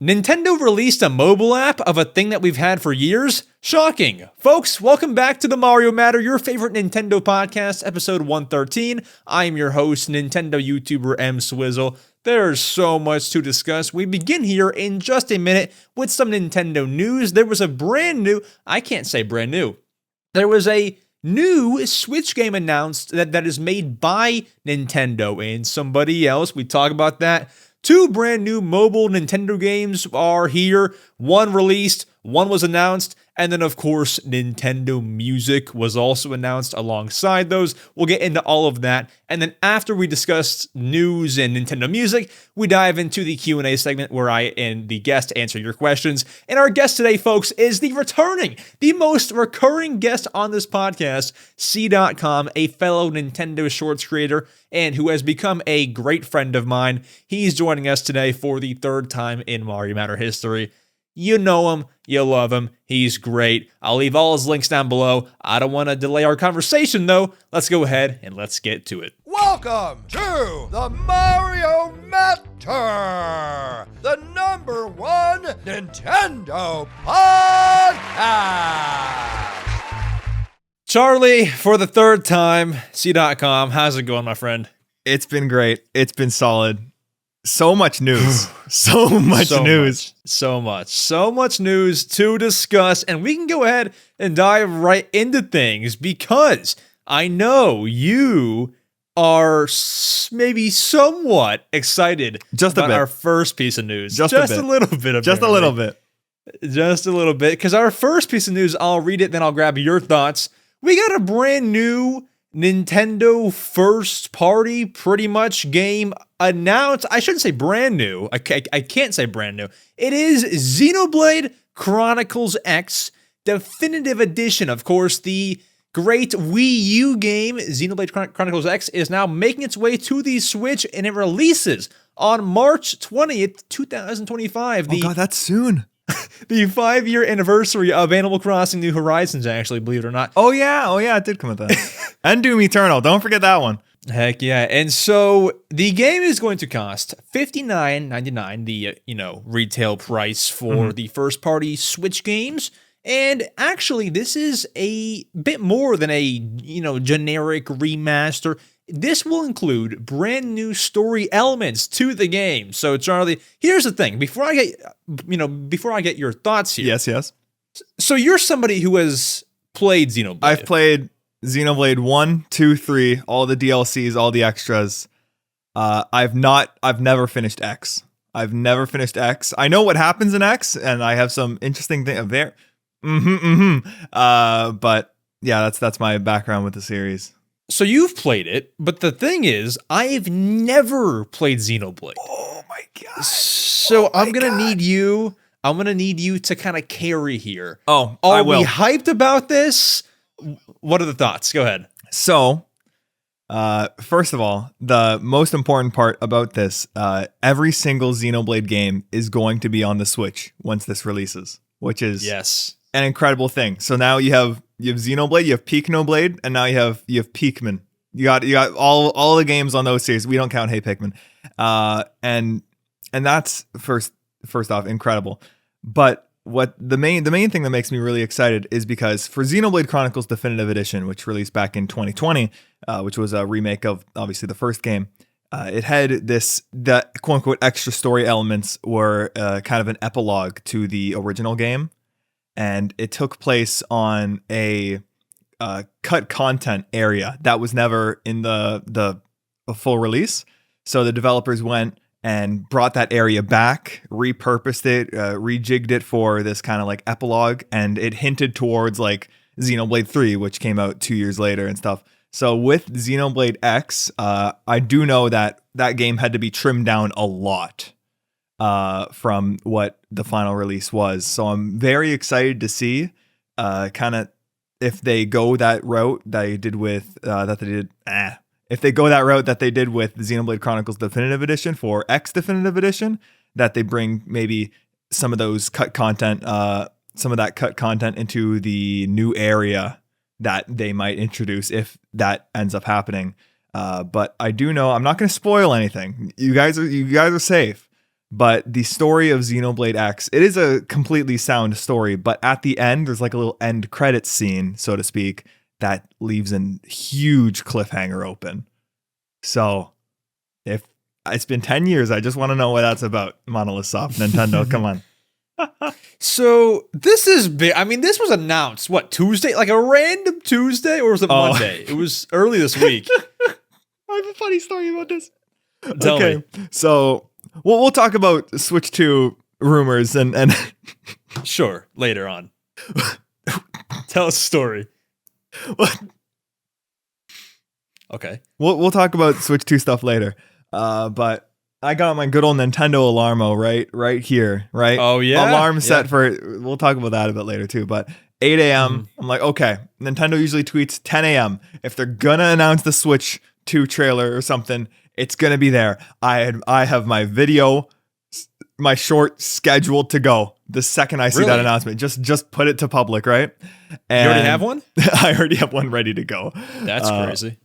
Nintendo released a mobile app of a thing that we've had for years? Shocking. Folks, welcome back to the Mario Matter, your favorite Nintendo podcast, episode 113. I'm your host, Nintendo YouTuber EmSwizzle. There's so much to discuss. We begin here in just a minute with some Nintendo news. There was a I can't say brand new. There was a new Switch game announced that is made by Nintendo and somebody else. We talk about that. 2 brand new mobile Nintendo games are here. One released, one was announced, and then of course Nintendo Music was also announced alongside those. We'll get into all of that, and then after we discuss news and Nintendo Music, we dive into the Q&A segment where I and the guest answer your questions. And our guest today, folks, is the most recurring guest on this podcast, cdotkom, a fellow Nintendo Shorts creator and who has become a great friend of mine. He's joining us today for the 3rd time in Mario Matter history. You know him, you love him, he's great. I'll leave all his links down below. I don't want to delay our conversation though. Let's go ahead and let's get to it. Welcome to the Mario Matter, the #1 Nintendo podcast. Charlie, for the 3rd time, cdotkom, how's it going, my friend? It's been great. It's been solid. So much news. So much news to discuss, and we can go ahead and dive right into things because I know you are maybe somewhat excited about our first piece of news. Just a little bit. Just a little bit, because our first piece of news, I'll read it, then I'll grab your thoughts. We got a brand new Nintendo first party pretty much game announced. I shouldn't say brand new. I can't say brand new. It is Xenoblade Chronicles X Definitive Edition. Of course, the great Wii U game Xenoblade Chronicles X is now making its way to the Switch, and it releases on March 20th, 2025. Oh god, that's soon. The 5-year anniversary of Animal Crossing New Horizons, actually, believe it or not. Oh yeah, it did come with that. And Doom Eternal, don't forget that one. Heck yeah. And so the game is going to cost $59.99, the retail price for the first party Switch games. And actually, this is a bit more than a generic remaster. This will include brand new story elements to the game. So Charlie, here's the thing. Before I get your thoughts here. Yes. So you're somebody who has played Xenoblade. I've played Xenoblade 1, 2, 3, all the DLCs, all the extras. I've never finished X. I know what happens in X, and I have some interesting things there. But yeah, that's my background with the series. So you've played it, but the thing is, I've never played Xenoblade. Oh my god. So I'm going to need you to kind of carry here. Oh, Are we hyped about this? What are the thoughts? Go ahead. So, first of all, the most important part about this, every single Xenoblade game is going to be on the Switch once this releases, which is an incredible thing. So now you have Xenoblade, you have Piknoblade, and now you have Pikmin. You got all the games on those series. We don't count Hey Pikmin. And that's first off incredible. But what the main thing that makes me really excited is because for Xenoblade Chronicles Definitive Edition, which released back in 2020, which was a remake of obviously the first game, it had the quote unquote extra story elements were kind of an epilogue to the original game. And it took place on a cut content area that was never in the full release. So the developers went and brought that area back, repurposed it, rejigged it for this kind of like epilogue, and it hinted towards like Xenoblade 3, which came out 2 years later and stuff. So with Xenoblade X, I do know that game had to be trimmed down a lot from what the final release was. So I'm very excited to see kind of if they go that route they did with if they go that route that they did with the Xenoblade Chronicles Definitive Edition for X Definitive Edition, that they bring maybe some of those cut content, some of that cut content into the new area that they might introduce if that ends up happening. But I do know I'm not going to spoil anything. You guys are safe. But the story of Xenoblade X, it is a completely sound story, but at the end, there's like a little end credits scene, so to speak, that leaves a huge cliffhanger open. So if it's been 10 years, I just want to know what that's about. Monolith Soft, Nintendo, come on. So this is big. I mean, this was announced, what, Tuesday? Like a random Tuesday, or was it Monday? It was early this week. I have a funny story about this. Tell me. So we'll talk about Switch 2 rumors and sure, later on. Tell us a story. What? Okay. We'll talk about Switch 2 stuff later. But I got my good old Nintendo Alarmo right here, right? Oh, yeah? Alarm set for, we'll talk about that a bit later too, but 8 a.m. I'm like, okay, Nintendo usually tweets 10 a.m. If they're gonna announce the Switch 2 trailer or something, it's gonna be there. I have my video, my short scheduled to go the second I see that announcement. Just put it to public, right? And you already have one? I already have one ready to go. That's crazy.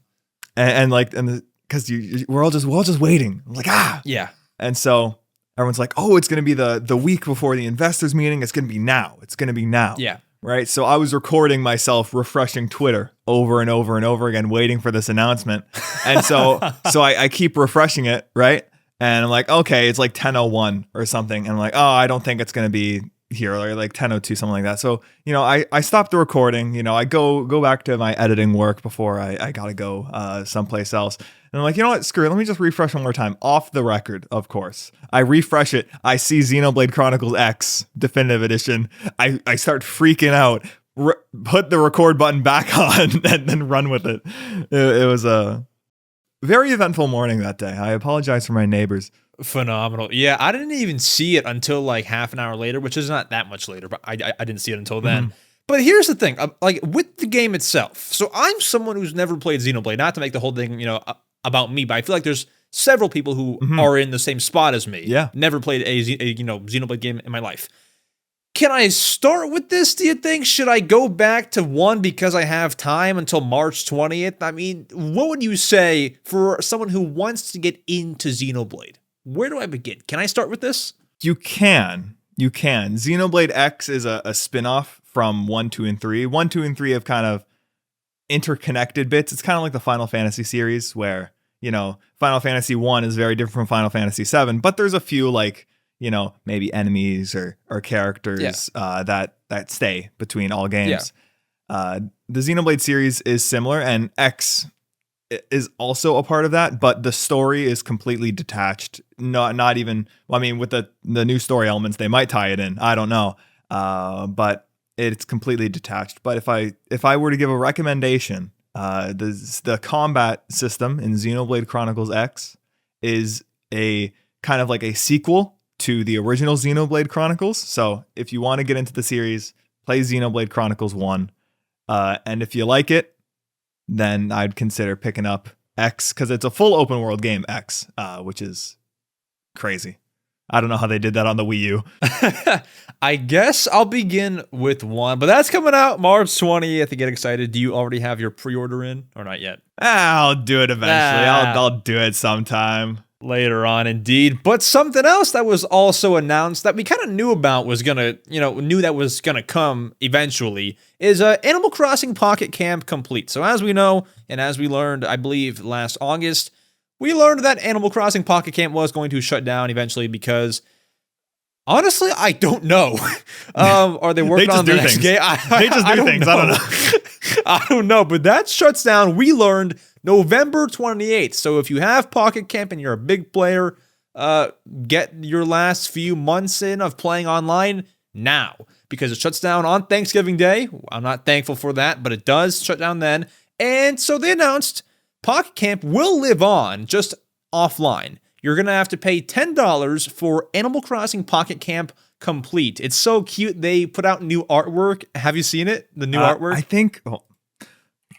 Because we're all just waiting. I'm like, yeah. And so everyone's like, oh, it's gonna be the week before the investors meeting. It's gonna be now. It's gonna be now. Yeah. Right. So I was recording myself refreshing Twitter over and over and over again, waiting for this announcement. And so I keep refreshing it, right? And I'm like, okay, it's like 10:01 or something. And I'm like, oh, I don't think it's gonna be here, or like 10:02, something like that. So, I stopped the recording, I go back to my editing work before I gotta go someplace else. And I'm like, you know what, screw it, let me just refresh one more time. Off the record, of course. I refresh it. I see Xenoblade Chronicles X Definitive Edition. I start freaking out, put the record button back on, and then run with it. It was a very eventful morning that day. I apologize for my neighbors. Phenomenal. Yeah, I didn't even see it until like half an hour later, which is not that much later, but I didn't see it until then. But here's the thing, like with the game itself. So I'm someone who's never played Xenoblade, not to make the whole thing, about me, but I feel like there's several people who are in the same spot as me. Yeah. Never played a Xenoblade game in my life. Can I start with this, do you think? Should I go back to 1 because I have time until March 20th? I mean, what would you say for someone who wants to get into Xenoblade? Where do I begin? Can I start with this? You can. Xenoblade X is a spin-off from 1, 2, and 3. 1, 2, and 3 have kind of interconnected bits. It's kind of like the Final Fantasy series where, Final Fantasy 1 is very different from Final Fantasy 7, but there's a few like, maybe enemies or characters that stay between all games. Yeah. The Xenoblade series is similar, and X is also a part of that, but the story is completely detached. Not even, with the new story elements, they might tie it in. I don't know. But it's completely detached. But if I were to give a recommendation, the combat system in Xenoblade Chronicles X is a kind of like a sequel to the original Xenoblade Chronicles. So if you want to get into the series, play Xenoblade Chronicles 1. And if you like it, then I'd consider picking up X, because it's a full open world game, X, which is crazy. I don't know how they did that on the Wii U. I guess I'll begin with 1, but that's coming out March 20th. To get excited. Do you already have your pre-order in or not yet? I'll do it eventually. I'll do it sometime. Later on, indeed. But something else that was also announced that we kind of knew about was gonna, knew that was gonna come eventually is Animal Crossing Pocket Camp Complete. So as we know, and as we learned, I believe last August, we learned that Animal Crossing Pocket Camp was going to shut down eventually because, honestly, I don't know. Are they working on the next game? They just do things. I don't know. I don't know, but that shuts down, we learned, November 28th. So if you have Pocket Camp and you're a big player, get your last few months in of playing online now, because it shuts down on Thanksgiving Day. I'm not thankful for that, but it does shut down then. And so they announced Pocket Camp will live on, just offline. You're going to have to pay $10 for Animal Crossing Pocket Camp Complete. It's so cute. They put out new artwork. Have you seen it? The new artwork? I think...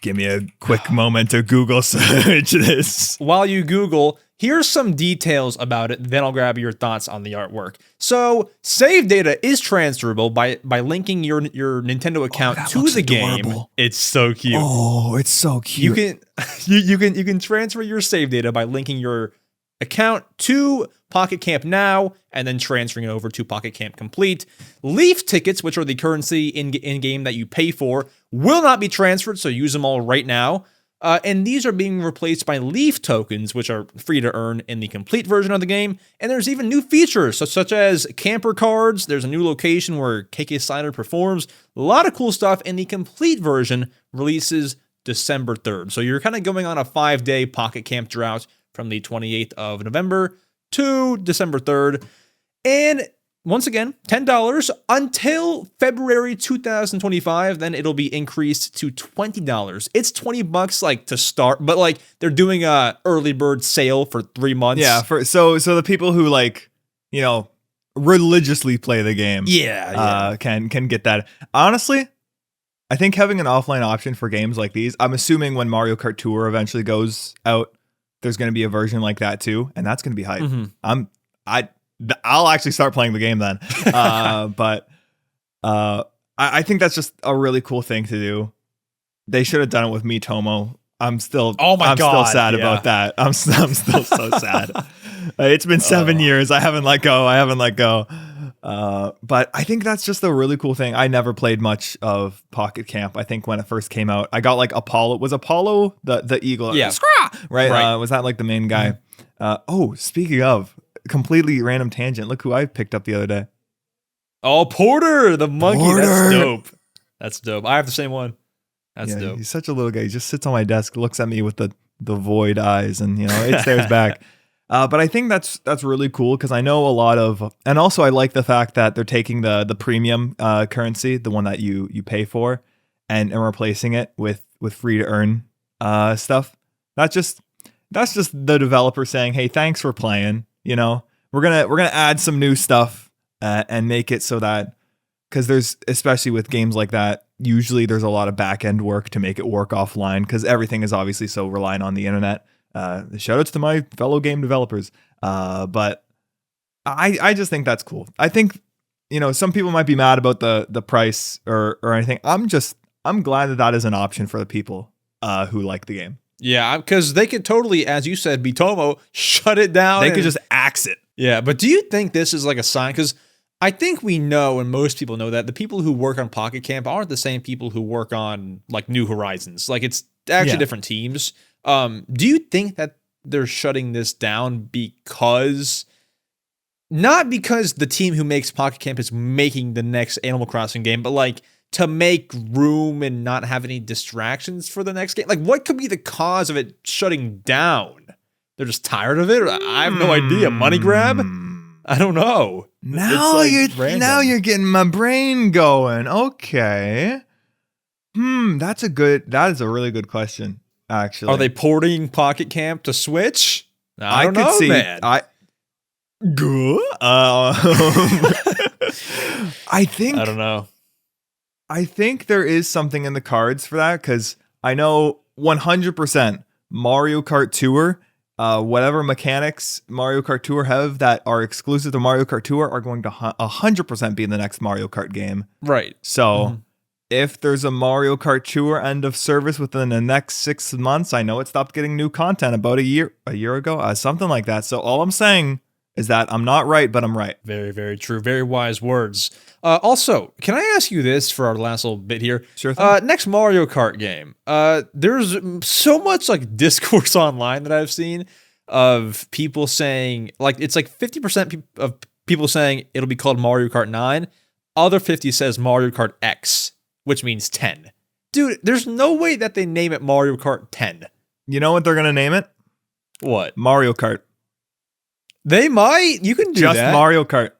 Give me a quick moment to Google search this. While you Google, here's some details about it, then I'll grab your thoughts on the artwork. So, save data is transferable by linking your Nintendo account to the adorable game. It's so cute. Oh, it's so cute. You can transfer your save data by linking your account to Pocket Camp Now and then transferring it over to Pocket Camp Complete. Leaf tickets, which are the currency in-game that you pay for, will not be transferred, so use them all right now. And these are being replaced by Leaf tokens, which are free to earn in the complete version of the game. And there's even new features, such as camper cards. There's a new location where KK Slider performs. A lot of cool stuff. And the complete version releases December 3rd. So you're kind of going on a 5-day Pocket Camp drought from the 28th of November to December 3rd. And once again, $10 until February 2025. Then it'll be increased to $20. It's $20 like to start, but like they're doing a early bird sale for 3 months. Yeah, so the people who like, you know, religiously play the game, can get that. Honestly, I think having an offline option for games like these, I'm assuming when Mario Kart Tour eventually goes out, there's going to be a version like that too, and that's going to be hype. Mm-hmm. I'll actually start playing the game then. But I think that's just a really cool thing to do. They should have done it with Miitomo. I'm still still sad about that. I'm still so sad. It's been 7 years. I haven't let go. But I think that's just a really cool thing. I never played much of Pocket Camp. I think when it first came out, I got like Apollo. Was Apollo the eagle? Yeah. Right. Was that like the main guy? Speaking of, completely random tangent. Look who I picked up the other day. Oh, Porter, the monkey. Porter. That's dope. I have the same one. That's dope. He's such a little guy. He just sits on my desk, looks at me with the void eyes, and you know it stares back. But I think that's really cool because I know a lot of, and also I like the fact that they're taking the premium currency, the one that you pay for, and replacing it with free to earn stuff. That's just the developer saying, hey, thanks for playing. You know, we're gonna add some new stuff and make it so that, because there's, especially with games like that, usually there's a lot of back end work to make it work offline because everything is obviously so reliant on the internet. Shout outs to my fellow game developers. But I just think that's cool. I think, you know, some people might be mad about the price or anything. I'm glad that is an option for the people who like the game. Yeah, because they could totally, as you said, Miitomo, shut it down. They could just axe it. Yeah, but do you think this is like a sign? Because I think we know, and most people know, that the people who work on Pocket Camp aren't the same people who work on like New Horizons. Like it's actually different teams. Do you think that they're shutting this down because, not because the team who makes Pocket Camp is making the next Animal Crossing game, but like to make room and not have any distractions for the next game? Like what could be the cause of it shutting down? They're just tired of it? I have no idea. Money grab? I don't know. Now you're getting my brain going. Okay. That is a really good question, actually. Are they porting Pocket Camp to Switch? I don't know, man. I don't know. I think there is something in the cards for that, because I know 100% Mario Kart Tour, whatever mechanics Mario Kart Tour have that are exclusive to Mario Kart Tour are going to 100% be in the next Mario Kart game. Right. So if there's a Mario Kart Tour end of service within the next 6 months, I know it stopped getting new content about a year ago, something like that. So all I'm saying is that I'm not right, but I'm right. Very, very true. Very wise words. Also, can I ask you this for our last little bit here? Sure thing. Next Mario Kart game. There's so much like discourse online that I've seen of people saying, like, it's like 50% of people saying it'll be called Mario Kart 9. Other 50 says Mario Kart X, which means 10. Dude, there's no way that they name it Mario Kart 10. You know what they're going to name it? What? Mario Kart. They might. You can do just that. Mario Kart.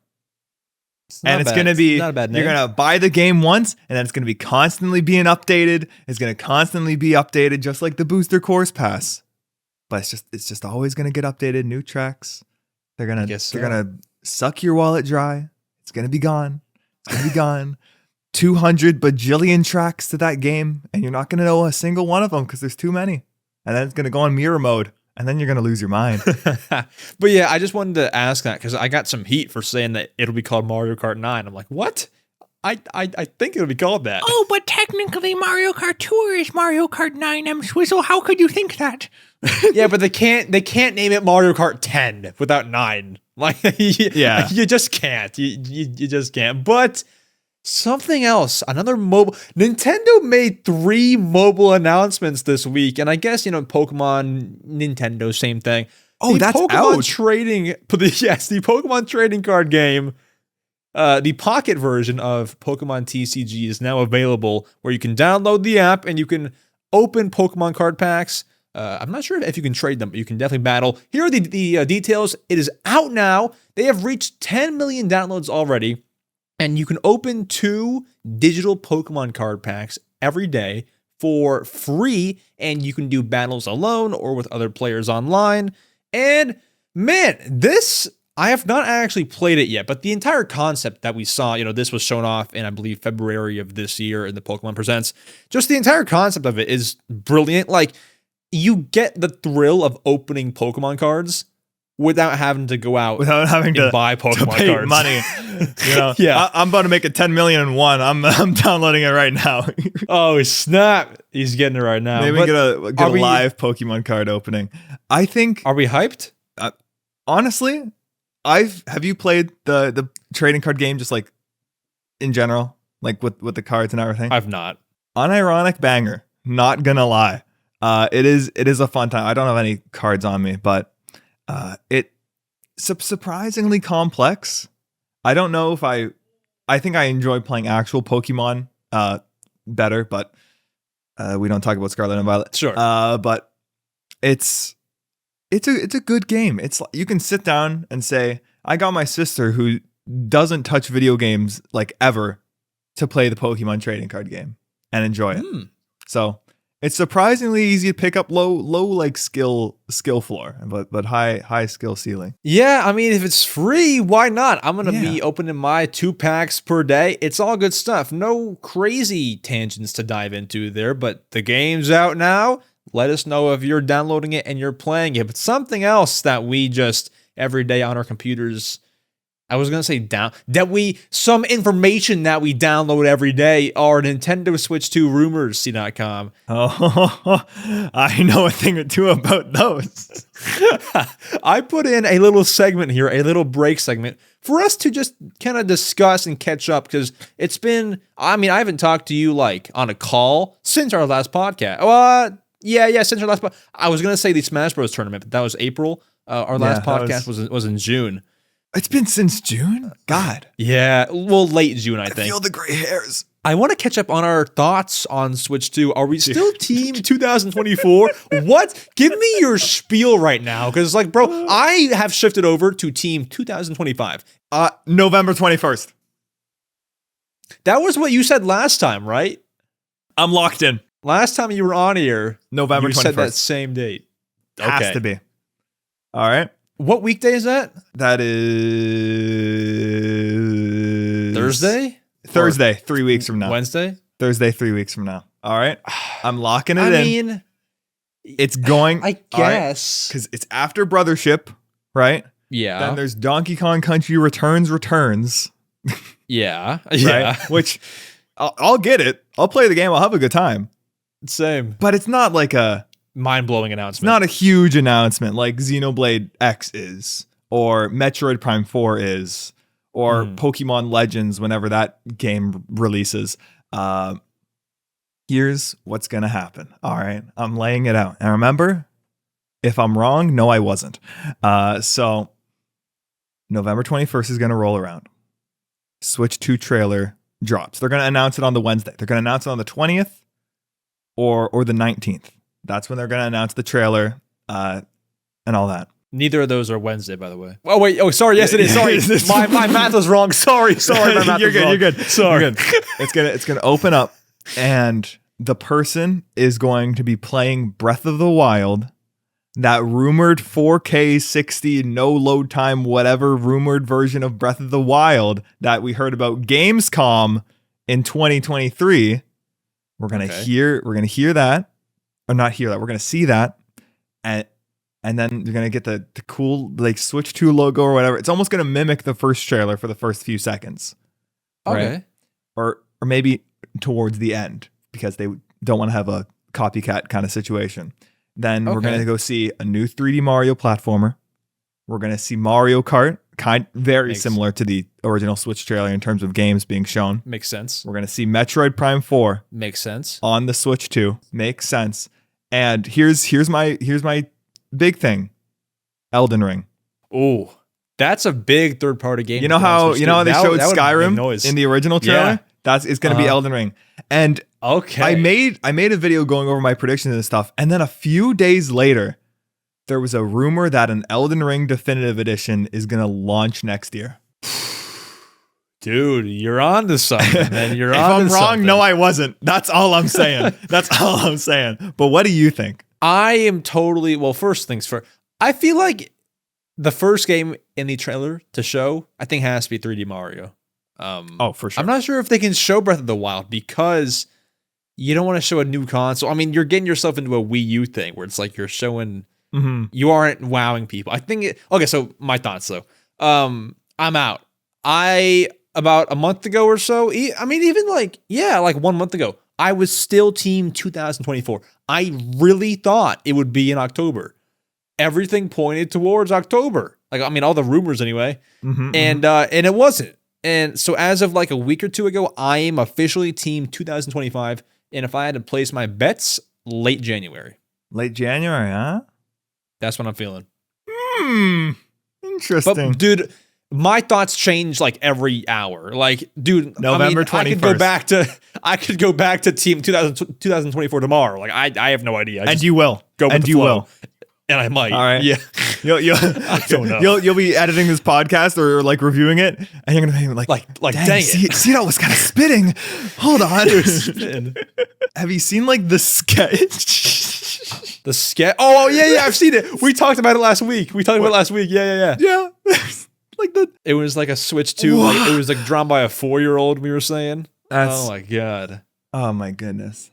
And it's going to be, not a bad name. You're going to buy the game once, and then it's going to be constantly being updated. It's going to constantly be updated, just like the Booster Course Pass. But it's just always going to get updated. New tracks. They're going to suck your wallet dry. It's going to be gone. It's going to be gone. 200 bajillion tracks to that game, and you're not going to know a single one of them because there's too many. And then it's going to go on mirror mode. And then you're going to lose your mind. But yeah, I just wanted to ask that because I got some heat for saying that it'll be called Mario Kart 9. I'm like, what? I think it would be called that. Oh, but technically Mario Kart Tour is Mario Kart 9 EmSwizzle. How could you think that? Yeah, but they can't name it Mario Kart 10 without 9. Like, you just can't. You just can't. But something else, another mobile. Nintendo made 3 mobile announcements this week, and I guess Pokemon, Nintendo, same thing. Oh, the that's Pokemon out. The Pokemon trading card game. The pocket version of Pokemon TCG is now available, where you can download the app and you can open Pokemon card packs. I'm not sure if you can trade them, but you can definitely battle. Here are the details. It is out now. They have reached 10 million downloads already, and you can open 2 digital Pokemon card packs every day for free, and you can do battles alone or with other players online. And man, I have not actually played it yet, but the entire concept that we saw, this was shown off in, I believe, February of this year in the Pokemon Presents. Just the entire concept of it is brilliant. Like, you get the thrill of opening Pokemon cards without having to go out to buy Pokemon pay cards. Money. Yeah. I'm about to make it 10 million in one. I'm downloading it right now. Oh, snap. He's getting it right now. Maybe get a live Pokemon card opening. I think. Are we hyped? Honestly, have you played the trading card game just like in general, like with the cards and everything? I've not. Unironic banger. Not gonna lie. It is a fun time. I don't have any cards on me, but it's surprisingly complex. I don't know if I think I enjoy playing actual Pokemon better, but we don't talk about Scarlet and Violet. Sure. But it's a good game. It's you can sit down and say, I got my sister who doesn't touch video games like ever to play the Pokemon trading card game and enjoy it. So it's surprisingly easy to pick up, low like skill floor, but high skill ceiling. Yeah, I mean, if it's free, why not? I'm gonna be opening my 2 packs per day. It's all good stuff. No crazy tangents to dive into there, but the game's out now. Let us know if you're downloading it and you're playing it. But something else that we just every day on our computers, I was going to say some information that we download every day are Nintendo Switch 2 rumors, cdotkom. Oh, I know a thing or two about those. I put in a little segment here, a little break segment for us to just kind of discuss and catch up, because it's been, I haven't talked to you like on a call since our last podcast. Yeah, since our last podcast. I was going to say the Smash Bros. Tournament, but that was April. Our last podcast was in June. It's been since June? God. Yeah, well, late June, I think. I feel the gray hairs. I want to catch up on our thoughts on Switch 2. Are we still Team 2024? What? Give me your spiel right now, because, like, bro, I have shifted over to Team 2025. November 21st. That was what you said last time, right? I'm locked in. Last time you were on here, November 21st. You said that same date. Has to be. All right. What weekday is that? That is Thursday, 3 weeks from now. Wednesday? Thursday, 3 weeks from now. All right. I'm locking it in. It's going. I guess. Because it's after Brothership, right? Yeah. Then there's Donkey Kong Country Returns. Yeah. Right? Yeah. Which I'll get it. I'll play the game. I'll have a good time. Same. But it's not like a mind-blowing announcement. It's not a huge announcement like Xenoblade X is, or Metroid Prime 4 is, or Pokemon Legends whenever that game releases. Here's what's going to happen. All right. I'm laying it out. And remember, if I'm wrong, no, I wasn't. So November 21st is going to roll around. Switch 2 trailer drops. They're going to announce it on the Wednesday. They're going to announce it on the 20th or the 19th. That's when they're going to announce the trailer and all that. Neither of those are Wednesday, by the way. Oh, wait. Oh, sorry. Yes, it is. Sorry. my math was wrong. Sorry. My math You're was good. wrong. You're good. Sorry. You're good. It's gonna open up, and the person is going to be playing Breath of the Wild, that rumored 4K 60 no load time whatever rumored version of Breath of the Wild that we heard about Gamescom in 2023. We're gonna hear that, or not hear that. We're gonna see that, and then you're gonna get the cool like Switch 2 logo or whatever. It's almost gonna mimic the first trailer for the first few seconds. Okay. Right? or maybe towards the end because they don't want to have a copycat kind of situation. Then we're going to go see a new 3D Mario platformer. We're going to see Mario Kart, very similar to the original Switch trailer in terms of games being shown. Makes sense. We're going to see Metroid Prime 4. Makes sense. On the Switch too. Makes sense. And here's my big thing. Elden Ring. Ooh. That's a big third-party game. You know how they showed Skyrim in the original trailer? Yeah. It's going to be Elden Ring. And I made a video going over my predictions and stuff. And then a few days later, there was a rumor that an Elden Ring Definitive Edition is going to launch next year. Dude, you're on to something, man. You're if on I'm to wrong, something. no, I wasn't. That's all I'm saying. That's all I'm saying. But what do you think? I am totally, well, first things first. I feel like the first game in the trailer to show, I think has to be 3D Mario. For sure. I'm not sure if they can show Breath of the Wild because you don't want to show a new console. I mean, you're getting yourself into a Wii U thing where it's like you're showing, you aren't wowing people. I think so my thoughts though. I'm out. About a month ago or so, I mean, even like 1 month ago, I was still team 2024. I really thought it would be in October. Everything pointed towards October. Like, I mean, all the rumors anyway. And it wasn't. And so as of like a week or two ago, I am officially team 2025. And if I had to place my bets, late January. Late January, huh? That's what I'm feeling. Interesting. But dude, my thoughts change like every hour. Like, dude, November 21st. I could go back to team 2024 tomorrow. Like, I have no idea. And you will. Go with the flow. Will. And I might. All right. Yeah. I don't know. You'll be editing this podcast or like reviewing it, and you're gonna be like dang it. Cdot was kind of spitting. Hold on. Have you seen like the sketch? The sketch? Oh yeah, I've seen it. We talked about it last week. Yeah. Yeah. It was like a Switch 2. Like, it was like drawn by a 4-year-old. We were saying. Oh my god. Oh my goodness.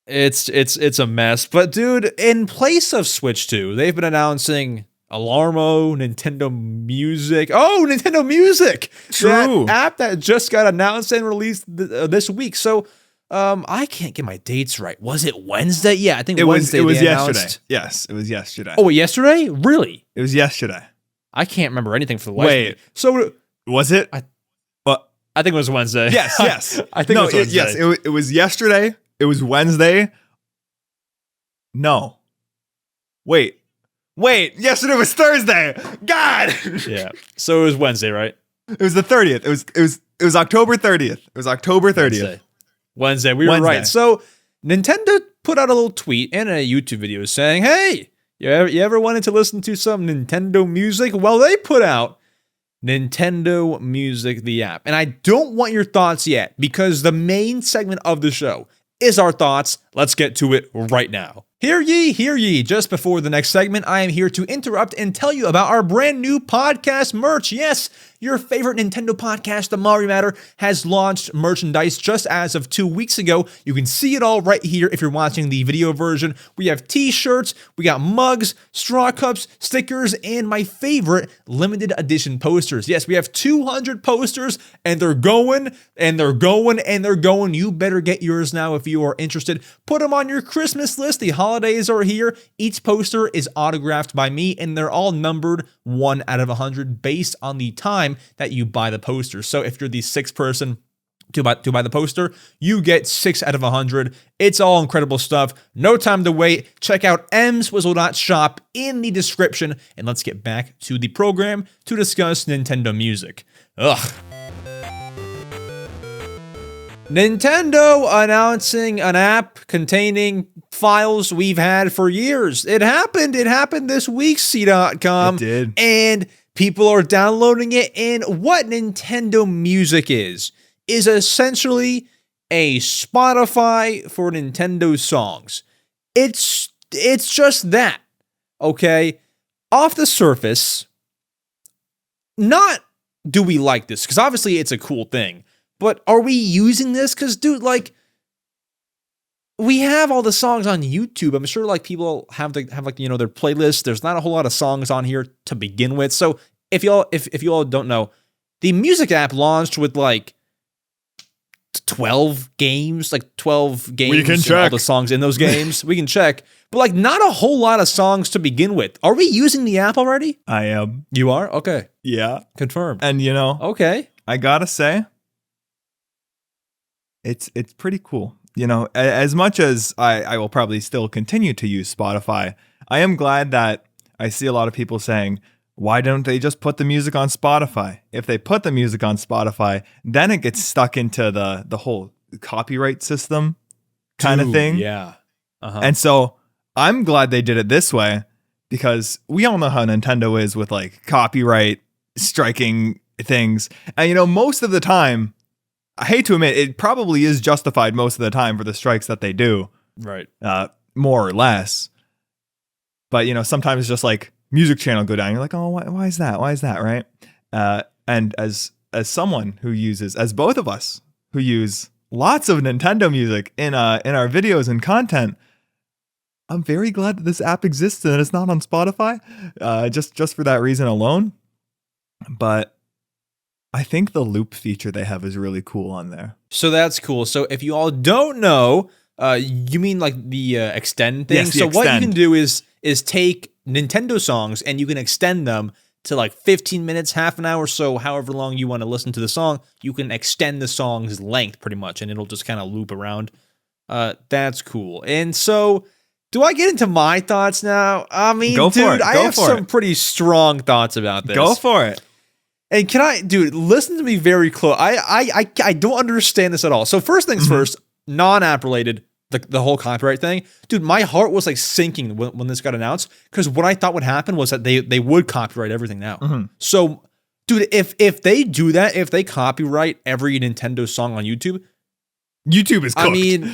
It's a mess. But dude, in place of Switch 2, they've been announcing Alarmo, Nintendo Music. Oh, Nintendo Music! True. That app that just got announced and released this week. So, I can't get my dates right. Was it Wednesday? Yeah, I think Wednesday. It was yesterday. Announced. Yes, it was yesterday. Oh, yesterday? Really? It was yesterday. I can't remember anything for the last week. So was it? I think it was Wednesday. Yes. I think it was Wednesday. Yes, it was yesterday. It was Wednesday. No. Wait. Yesterday was Thursday. God. Yeah. So it was Wednesday, right? It was the 30th. It was October 30th. It was October 30th. Wednesday. We were right. So Nintendo put out a little tweet and a YouTube video saying, "Hey, you ever wanted to listen to some Nintendo music?" Well, they put out Nintendo Music, the app. And I don't want your thoughts yet because the main segment of the show is our thoughts. Let's get to it right now. Hear ye. Just before the next segment, I am here to interrupt and tell you about our brand new podcast merch. Yes, your favorite Nintendo podcast, The Mario Matter, has launched merchandise just as of 2 weeks ago. You can see it all right here if you're watching the video version. We have t-shirts, we got mugs, straw cups, stickers, and my favorite limited edition posters. Yes, we have 200 posters, and they're going. You better get yours now if you are interested. Put them on your Christmas list. The holidays are here. Each poster is autographed by me, and they're all numbered 1 out of 100 based on the time that you buy the poster. So if you're the 6th person to buy the poster, you get 6 out of 100. It's all incredible stuff. No time to wait. Check out EmSwizzle.shop in the description, and let's get back to the program to discuss Nintendo Music. Nintendo announcing an app containing files we've had for years. It happened this week, cdotkom. It did. And people are downloading it. And what Nintendo Music is essentially a Spotify for Nintendo songs. It's just that, okay? Off the surface, not do we like this, because obviously it's a cool thing. But are we using this? Because, dude, like, we have all the songs on YouTube. I'm sure, like, people have their playlist. There's not a whole lot of songs on here to begin with. So if you all don't know, the music app launched with, like, 12 games, like 12 games. We can and check all the songs in those games. We can check. But like not a whole lot of songs to begin with. Are we using the app already? I am. You are? Okay. Yeah. Confirmed. And okay. I gotta say, it's pretty cool. As much as I will probably still continue to use Spotify, I am glad that I see a lot of people saying, why don't they just put the music on Spotify? If they put the music on Spotify, then it gets stuck into the whole copyright system kind of thing. Yeah. Uh-huh. And so I'm glad they did it this way, because we all know how Nintendo is with like copyright striking things. And most of the time, I hate to admit, it probably is justified most of the time for the strikes that they do. Right. More or less. But sometimes it's just like music channel go down. You're like, oh, why is that? Why is that? Right. And as someone who uses, as both of us who use lots of Nintendo music in our videos and content, I'm very glad that this app exists and it's not on Spotify. Just for that reason alone. But I think the loop feature they have is really cool on there. So that's cool. So if you all don't know, you mean like the extend thing? Yes, the so what you extend. can do is take Nintendo songs and you can extend them to like 15 minutes, half an hour, so however long you want to listen to the song, you can extend the song's length pretty much, and it'll just kind of loop around. That's cool. And so, do I get into my thoughts now? I mean, dude, I have some pretty strong thoughts about this. Go for it. And listen to me very close. I don't understand this at all. So first things first, non-app related, the whole copyright thing. Dude, my heart was like sinking when this got announced, because what I thought would happen was that they would copyright everything now. So, dude, if they do that, if they copyright every Nintendo song on YouTube is cooked. I mean,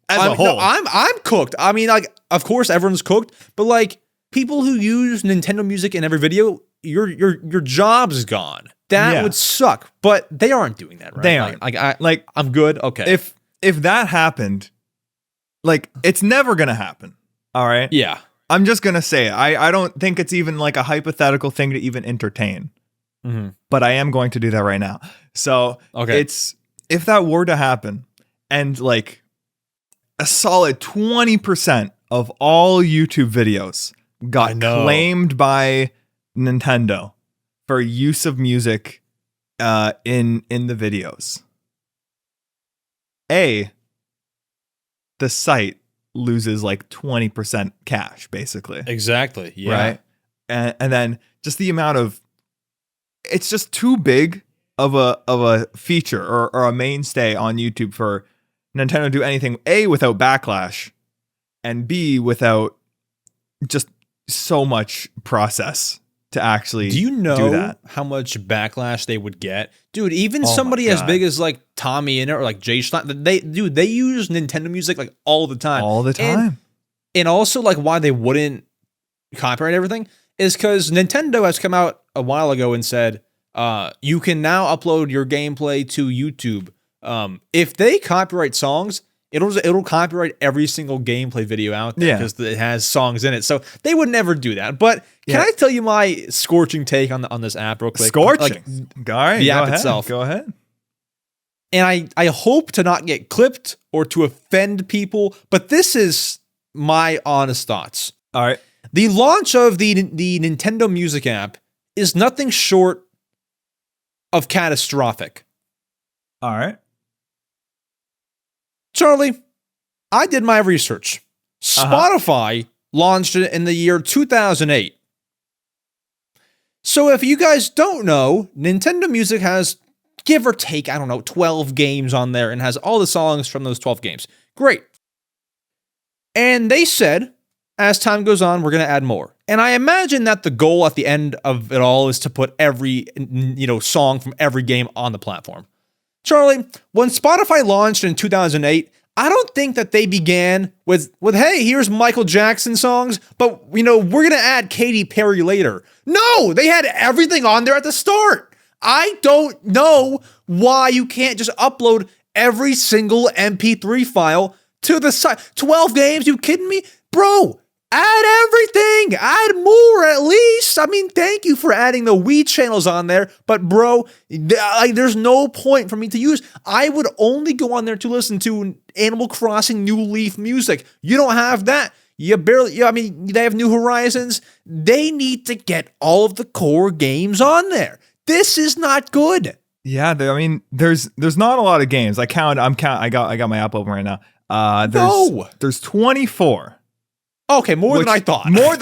as a whole. no, I'm cooked. I mean, like, of course everyone's cooked, but like people who use Nintendo music in every video, your job's gone. That would suck. But they aren't doing that, right? They aren't. I'm good. Okay. If that happened, like, it's never gonna happen. All right. Yeah. I'm just gonna say it. I don't think it's even like a hypothetical thing to even entertain. But I am going to do that right now. So it's, if that were to happen, and like a solid 20% of all YouTube videos got claimed by Nintendo for use of music in the videos, the site loses like 20% cash, basically. Exactly. Yeah. Right. And then just the amount of, it's just too big of a feature or a mainstay on YouTube for Nintendo to do anything, A, without backlash, and B, without just so much process to actually do that. How much backlash they would get? Dude, even somebody as big as like Tommy in it or like Jay Schlein, they use Nintendo music like all the time. All the time. And also like why they wouldn't copyright everything is because Nintendo has come out a while ago and said, you can now upload your gameplay to YouTube. If they copyright songs, it'll copyright every single gameplay video out there because it has songs in it. So they would never do that. But can I tell you my scorching take on this app real quick? Scorching? The app itself. Go ahead. And I hope to not get clipped or to offend people, but this is my honest thoughts. All right. The launch of the Nintendo Music app is nothing short of catastrophic. All right. Charlie, I did my research. Spotify launched it in the year 2008. So if you guys don't know, Nintendo Music has, give or take, 12 games on there and has all the songs from those 12 games. Great. And they said, as time goes on, we're going to add more. And I imagine that the goal at the end of it all is to put every, song from every game on the platform. Charlie, when Spotify launched in 2008, I don't think that they began with hey, here's Michael Jackson songs, but, we're going to add Katy Perry later. No, they had everything on there at the start. I don't know why you can't just upload every single MP3 file to the site. 12 games, you kidding me? Bro, Add everything. Add more at least. I mean, thank you for adding the Wii channels on there. But bro, there's no point for me to use. I would only go on there to listen to Animal Crossing New Leaf music. You don't have that. You barely, I mean, they have New Horizons. They need to get all of the core games on there. This is not good. Yeah, I mean, there's not a lot of games. I got my app open right now. There's 24. Okay, more than I thought. more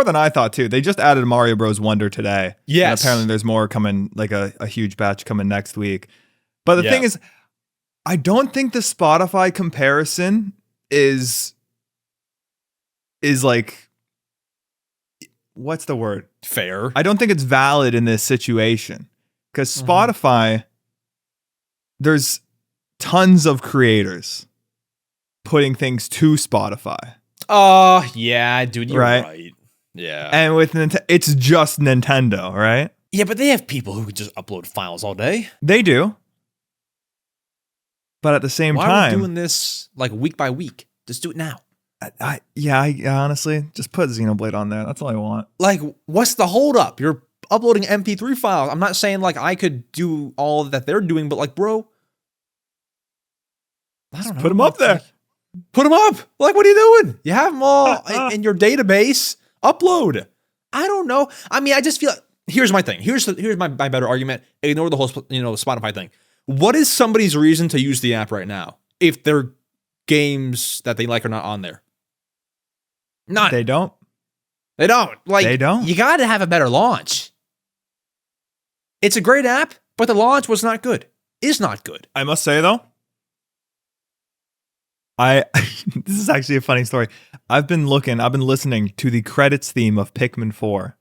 than I thought too. They just added Mario Bros. Wonder today. Yes. And apparently there's more coming, like a huge batch coming next week. But the thing is, I don't think the Spotify comparison is like, what's the word? Fair. I don't think it's valid in this situation. Because Spotify, there's tons of creators putting things to Spotify. Oh, yeah, dude, you're right. Yeah. And with it's just Nintendo, right? Yeah, but they have people who just upload files all day. They do. But at the same time... Why are we doing this like week by week? Just do it now. I honestly, just put Xenoblade on there. That's all I want. Like, what's the holdup? You're uploading MP3 files. I'm not saying like I could do all that they're doing, but like, bro, I don't know. Put them up there. Put them up. Like, what are you doing? You have them all in your database. Upload. I don't know. I mean, I just feel. Here's my thing. Here's my better argument. Ignore the whole Spotify thing. What is somebody's reason to use the app right now if their games that they like are not on there? None. They don't. They don't. Like, they don't. You got to have a better launch. It's a great app, but the launch was not good. Is not good. I must say though, this is actually a funny story. I've been listening to the credits theme of Pikmin 4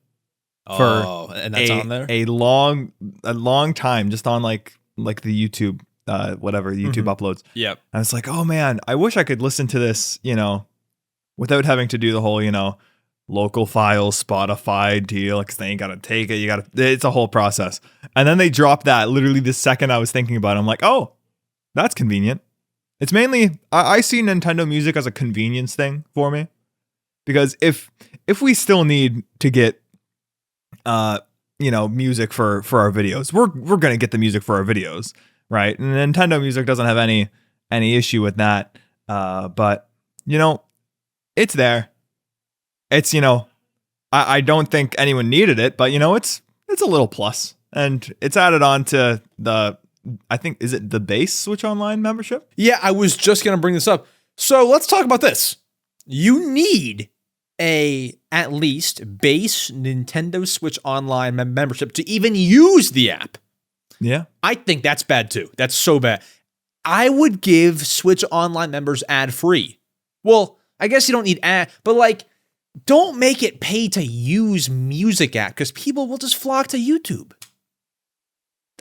and that's on there? A long time, just on like the YouTube, whatever YouTube uploads. Yep. And I was like, oh man, I wish I could listen to this, without having to do the whole, local files, Spotify deal, because they ain't got to take it. It's a whole process. And then they dropped that literally the second I was thinking about it. I'm like, oh, that's convenient. It's mainly, I see Nintendo Music as a convenience thing for me. Because if we still need to get, music for our videos, we're going to get the music for our videos, right? And Nintendo Music doesn't have any issue with that. But, it's there. It's, I don't think anyone needed it, but, it's a little plus. And it's added on to I think, is it the base Switch Online membership? Yeah, I was just going to bring this up. So let's talk about this. You need at least base Nintendo Switch Online membership to even use the app. Yeah. I think that's bad too. That's so bad. I would give Switch Online members ad-free. Well, I guess you don't need ad, but like, don't make it pay to use music app because people will just flock to YouTube.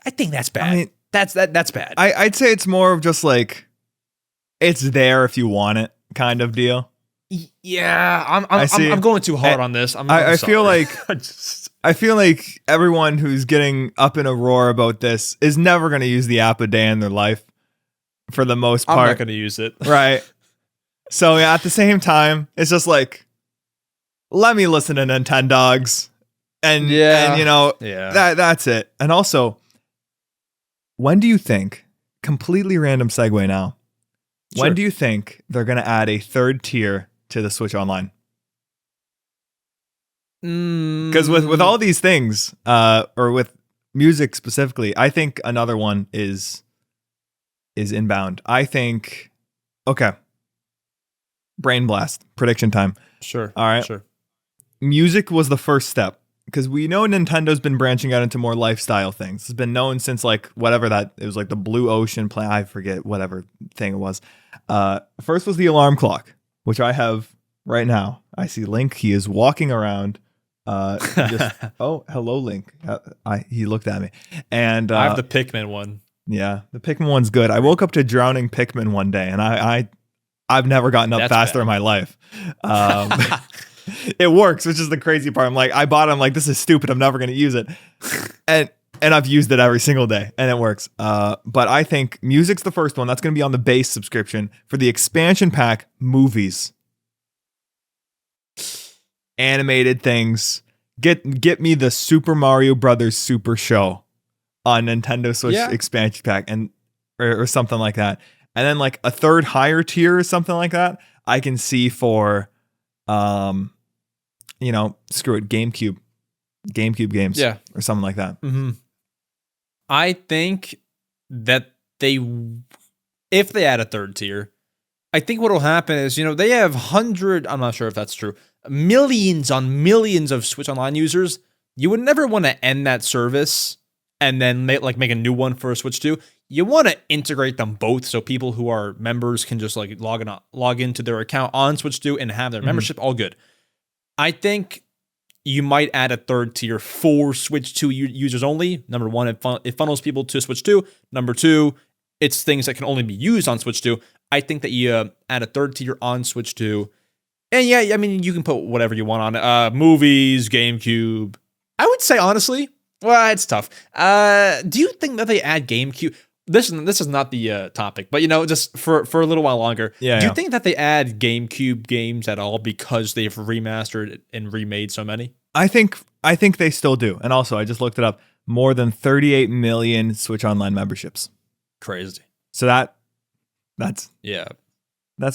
I think that's bad. I mean, that's bad. I'd say it's more of just like, it's there if you want it kind of deal. Yeah, I'm going too hard on this. I feel like I feel like everyone who's getting up in a roar about this is never going to use the app a day in their life for the most part. I'm not going to use it. Right. So yeah, at the same time, it's just like, let me listen to Nintendogs. And that's it. And also, when do you think, completely random segue now, Sure. When do you think they're going to add a third tier to the Switch Online? Because with all these things, or with music specifically, I think another one is inbound. I think, okay, brain blast, prediction time. Sure. All right. Sure. Music was the first step. Because we know Nintendo's been branching out into more lifestyle things. It's been known since like whatever it was like the Blue Ocean play. I forget whatever thing it was. First was the alarm clock, which I have right now. I see Link. He is walking around. Oh, hello, Link. He looked at me. And I have the Pikmin one. Yeah, the Pikmin one's good. I woke up to drowning Pikmin one day, and I've never gotten up faster in my life. It works, which is the crazy part. I'm like, I bought it. I'm like, this is stupid. I'm never going to use it. And I've used it every single day and it works. But I think music's the first one. That's going to be on the base subscription. For the expansion pack, movies. animated things. Get me the Super Mario Brothers Super Show on Nintendo Switch expansion pack or something like that. And then like a third higher tier or something like that, I can see for screw it, GameCube games or something like that. Mm-hmm. I think that if they add a third tier, I think what'll happen is, they have I'm not sure if that's true, millions on millions of Switch Online users. You would never want to end that service and then make a new one for Switch 2. You want to integrate them both so people who are members can just like log into their account on Switch 2 and have their membership all good. I think you might add a third tier for Switch 2 users only. Number one, it funnels people to Switch 2. Number two, it's things that can only be used on Switch 2. I think that you add a third tier on Switch 2. And yeah, I mean, you can put whatever you want on it. Movies, GameCube. I would say, honestly, well, it's tough. Do you think that they add GameCube? This is not the topic, but just for a little while longer. Do you think that they add GameCube games at all because they've remastered and remade so many? I think they still do. And also, I just looked it up. More than 38 million Switch Online memberships. Crazy. So that's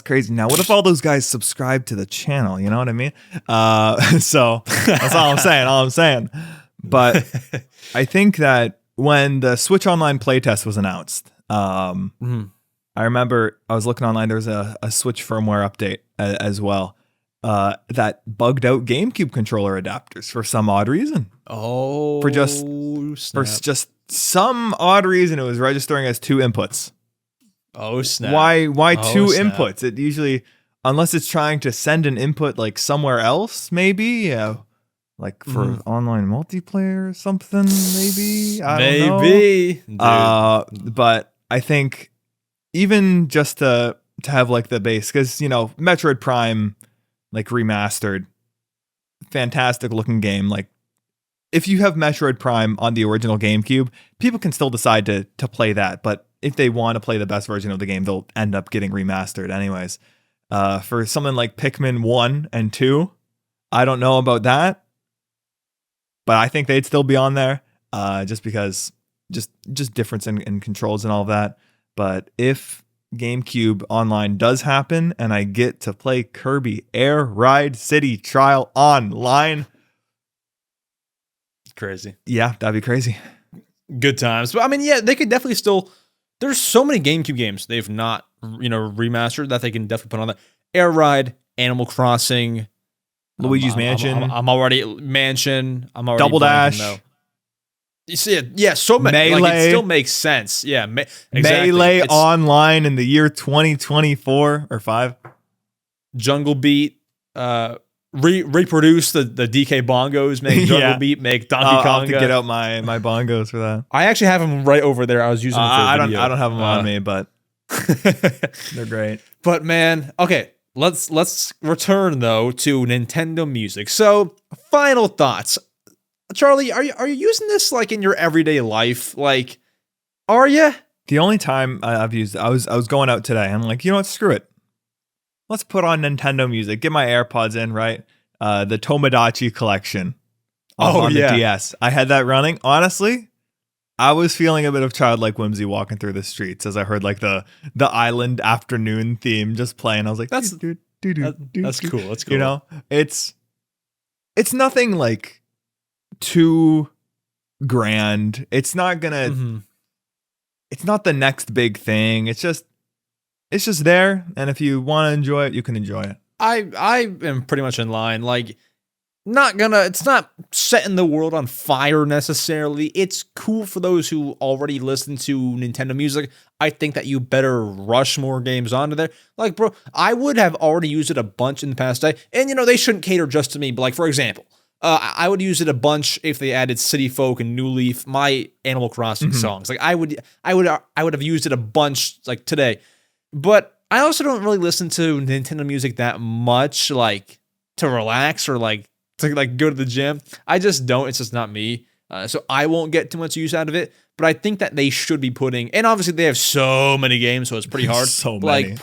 crazy. Now, what if all those guys subscribe to the channel? You know what I mean? So that's all I'm saying. But I think that when the Switch Online playtest was announced, I remember I was looking online. There was a Switch firmware update as well that bugged out GameCube controller adapters for some odd reason. Oh, for just some odd reason, it was registering as two inputs. Oh snap! Why two inputs? It usually, unless it's trying to send an input like somewhere else, maybe. Like for online multiplayer or something, maybe. I don't know. But I think even just to have like the base, because Metroid Prime, like remastered, fantastic looking game. Like if you have Metroid Prime on the original GameCube, people can still decide to play that. But if they want to play the best version of the game, they'll end up getting remastered anyways. For something like Pikmin 1 and 2, I don't know about that. But I think they'd still be on there, just because just difference in controls and all of that. But if GameCube Online does happen and I get to play Kirby Air Ride City Trial online, crazy. Yeah, that'd be crazy. Good times. But I mean, yeah, they could definitely still. There's so many GameCube games they've not remastered that they can definitely put on there. Air Ride, Animal Crossing. Luigi's Mansion. I'm already Mansion. I'm already Double Dash. Though. You see it? Yeah, so many. Melee. Like, it still makes sense. Yeah, exactly. Melee online in the year 2024 or 5. Jungle Beat. Reproduce the DK bongos. Make Jungle Beat. Make Donkey Kong. I'll have to get out my bongos for that. I actually have them right over there. I was using them for video. I don't have them on me, but they're great. But man, okay. Let's return though to Nintendo Music. So, final thoughts, Charlie. Are you using this like in your everyday life? Like, are you? The only time I've used it, I was going out today. I'm like, you know what? Screw it. Let's put on Nintendo Music. Get my AirPods in, right? The Tomodachi collection. On the DS. I had that running. Honestly, I was feeling a bit of childlike whimsy walking through the streets as I heard like the island afternoon theme just playing. I was like, that's cool. That's cool. It's nothing like too grand. It's not gonna. It's not the next big thing. It's just there, and if you want to enjoy it, you can enjoy it. I am pretty much in line. Like, it's not setting the world on fire necessarily. It's cool for those who already listen to Nintendo Music. I think that you better rush more games onto there. Like, bro, I would have already used it a bunch in the past day. And, they shouldn't cater just to me. But, like, for example, I would use it a bunch if they added City Folk and New Leaf, my Animal Crossing songs. Like, I would have used it a bunch, like, today. But I also don't really listen to Nintendo Music that much, like, to relax or, like, to like go to the gym. I just don't. It's just not me. So I won't get too much use out of it. But I think that they should be putting, and obviously they have so many games, so it's pretty hard. So many. Like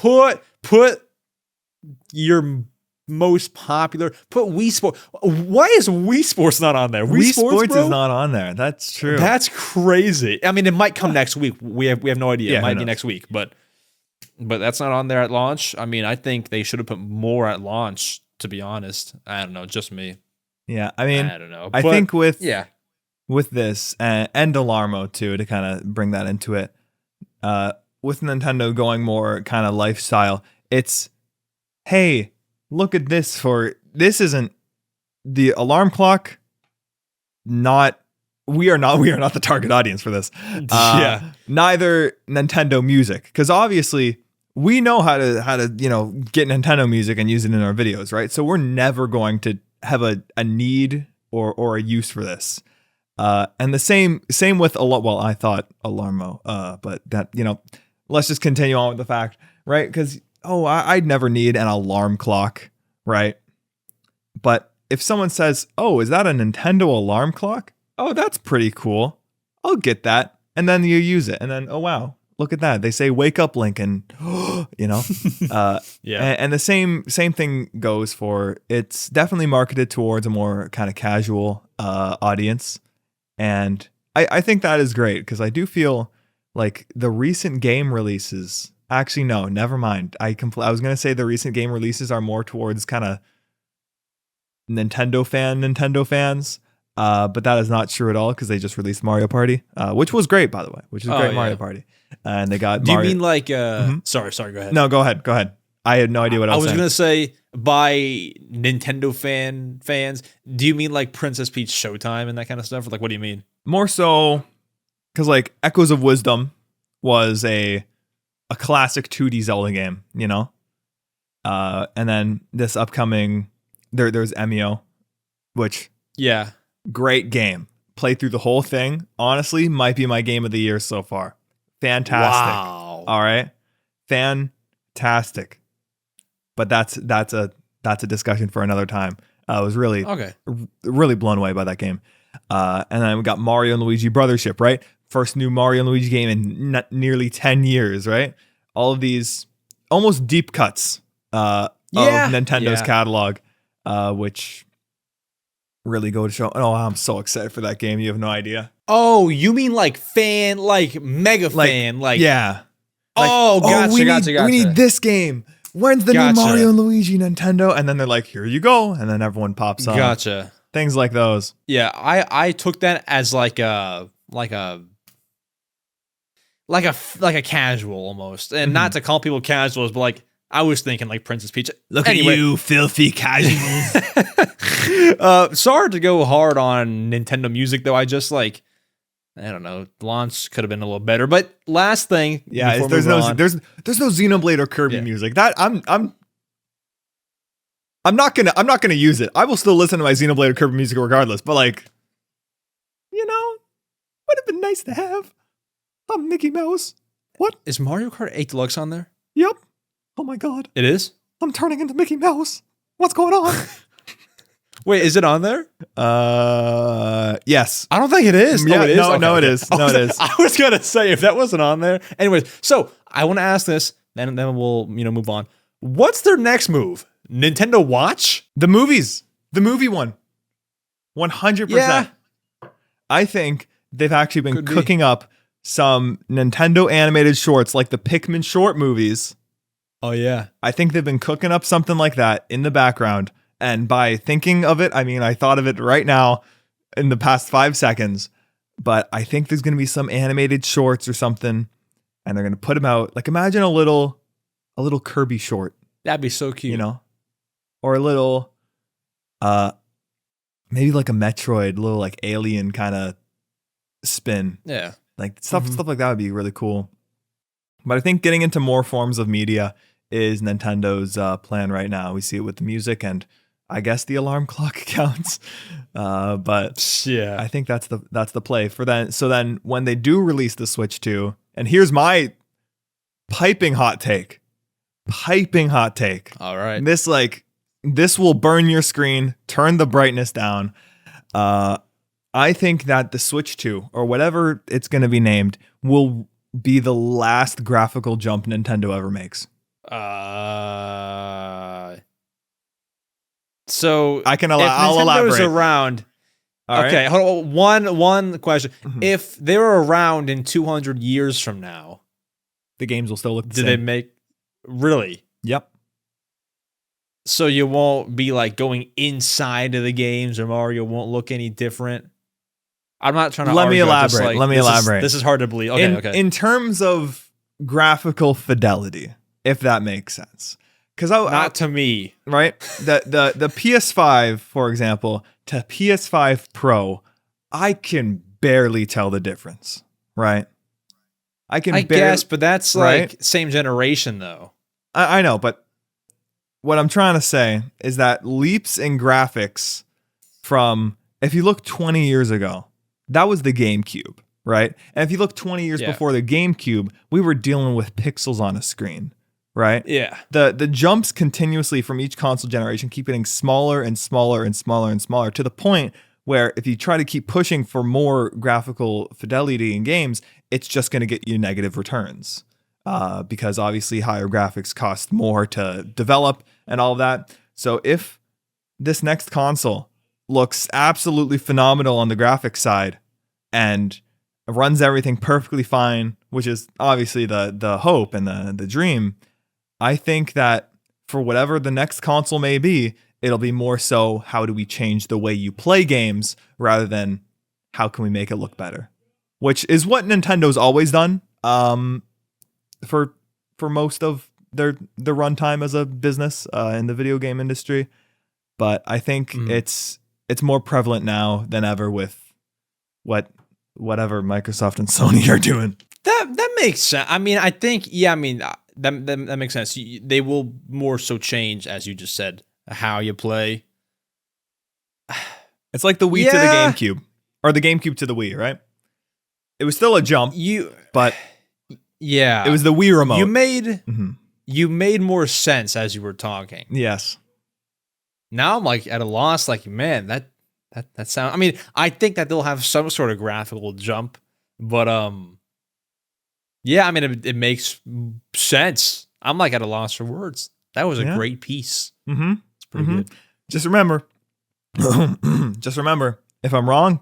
put your most popular. Put Wii Sports. Why is Wii Sports not on there? Wii Sports bro? is not on there. That's true. That's crazy. I mean, it might come next week. We have no idea. Yeah, it might be next week, but that's not on there at launch. I mean, I think they should have put more at launch, to be honest. I don't know, just me. Yeah, I mean, I don't know. I think with this and Alarmo too, to kind of bring that into it, with Nintendo going more kind of lifestyle, it's, hey, look at this. This isn't the alarm clock. We are not the target audience for this. Neither Nintendo Music, because obviously we know how to get Nintendo Music and use it in our videos, right? So we're never going to have a need or a use for this. And the same with I thought Alarmo, but that, let's just continue on with the fact, right? Because I'd never need an alarm clock, right? But if someone says, "Oh, is that a Nintendo alarm clock?" Oh, that's pretty cool. I'll get that. And then you use it. And then, oh, wow, look at that. They say, "Wake up, Lincoln." Yeah. And the same thing goes for, it's definitely marketed towards a more kind of casual audience. And I think that is great, because I do feel like the recent game releases, actually, no, never mind. I was going to say the recent game releases are more towards kind of Nintendo fans. But that is not true at all, because they just released Mario Party, which was great, by the way, Mario Party. And they got You mean like, sorry, go ahead. No, go ahead. I had no idea what I was saying. I was going to say, by Nintendo fans, do you mean like Princess Peach Showtime and that kind of stuff? Or like, what do you mean? More so, because like Echoes of Wisdom was a classic 2D Zelda game, and then this upcoming, there's Emio, which... Yeah. Great game. Played through the whole thing. Honestly, might be my game of the year so far. Fantastic. Wow. All right. Fantastic. But that's a discussion for another time. I was really blown away by that game. And then we got Mario and Luigi Brothership, right? First new Mario and Luigi game in nearly 10 years, right? All of these almost deep cuts of Nintendo's catalog, which really go to show. Oh, I'm so excited for that game. You have no idea. Oh, you mean like fan, like mega fan, like yeah. Gotcha. We need this game. When's the new Mario and Luigi Nintendo? And then they're like, here you go. And then everyone pops up. Gotcha. Things like those. Yeah, I took that as like a casual almost, and not to call people casuals, but like I was thinking like Princess Peach. Look at you, filthy casuals. Sorry to go hard on Nintendo Music though. I just like, I don't know, launch could have been a little better. But last thing, there's no Xenoblade or Kirby music. That I'm not gonna use it. I will still listen to my Xenoblade or Kirby music regardless. But like, would have been nice to have. I'm Mickey Mouse. What is Mario Kart 8 Deluxe on there? Yep. Oh my god. It is? I'm turning into Mickey Mouse. What's going on? Wait, is it on there? Yes. I don't think it is. Yeah, it is. No, it is. No, it is. I was gonna say if that wasn't on there. Anyways, so I want to ask this, then we'll move on. What's their next move? Nintendo Watch? The movies. The movie one. 100%. Yeah. I think they've actually been cooking up some Nintendo animated shorts, like the Pikmin short movies. Oh yeah. I think they've been cooking up something like that in the background. And by thinking of it, I mean, I thought of it right now in the past 5 seconds. But I think there's going to be some animated shorts or something, and they're going to put them out. Like, imagine a little Kirby short. That'd be so cute. Or a little, maybe like a Metroid, little like alien kind of spin. Yeah. Like stuff like that would be really cool. But I think getting into more forms of media is Nintendo's plan right now. We see it with the music, and I guess the alarm clock counts. But yeah, I think that's the play for then. So then when they do release the Switch 2, and here's my piping hot take. All right. This will burn your screen, turn the brightness down. I think that the Switch 2, or whatever it's going to be named, will be the last graphical jump Nintendo ever makes. So I'll elaborate. Around. All okay, right. hold on. One question. Mhm. If they were around in 200 years from now, The games will still look the do same. they make really? Yep. So you won't be like going inside of the games, or Mario won't look any different. I'm not trying to. Let me argue, I'm just elaborate. like, This is hard to believe. Okay, In terms of graphical fidelity, if that makes sense, because not to me. right? The PS5, for example, to PS5 Pro, I can barely tell the difference, right? I guess, but that's right? like same generation though. I know, but what I'm trying to say is that leaps in graphics from, if you look 20 years ago, that was the GameCube, right? And if you look 20 years before the GameCube, we were dealing with pixels on a screen, right? Yeah. The jumps continuously from each console generation keep getting smaller and smaller and smaller and smaller, to the point where if you try to keep pushing for more graphical fidelity in games, it's just going to get you negative returns. Because obviously higher graphics cost more to develop and all of that. So if this next console looks absolutely phenomenal on the graphics side and runs everything perfectly fine, which is obviously the hope and the dream, I think that for whatever the next console may be, it'll be more so how do we change the way you play games rather than how can we make it look better, which is what Nintendo's always done for most of their runtime as a business in the video game industry. But I think it's more prevalent now than ever with whatever Microsoft and Sony are doing. That makes sense. I mean, I think that makes sense. They will more so change, as you just said, how you play. It's like the Wii to the GameCube, or the GameCube to the Wii, right? It was still a jump, but yeah, it was the Wii remote. You made more sense as you were talking. Yes. Now I'm like at a loss. Like, man, that sound. I mean, I think that they'll have some sort of graphical jump, but yeah. I mean, it makes sense. I'm like at a loss for words. That was a great piece. Mm-hmm. It's pretty good. Just remember, if I'm wrong,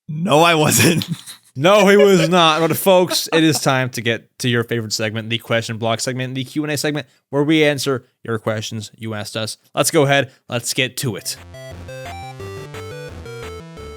no, I wasn't. No, he was not. But folks, it is time to get to your favorite segment, the question block segment, the Q&A segment, where we answer your questions you asked us. Let's go ahead. Let's get to it.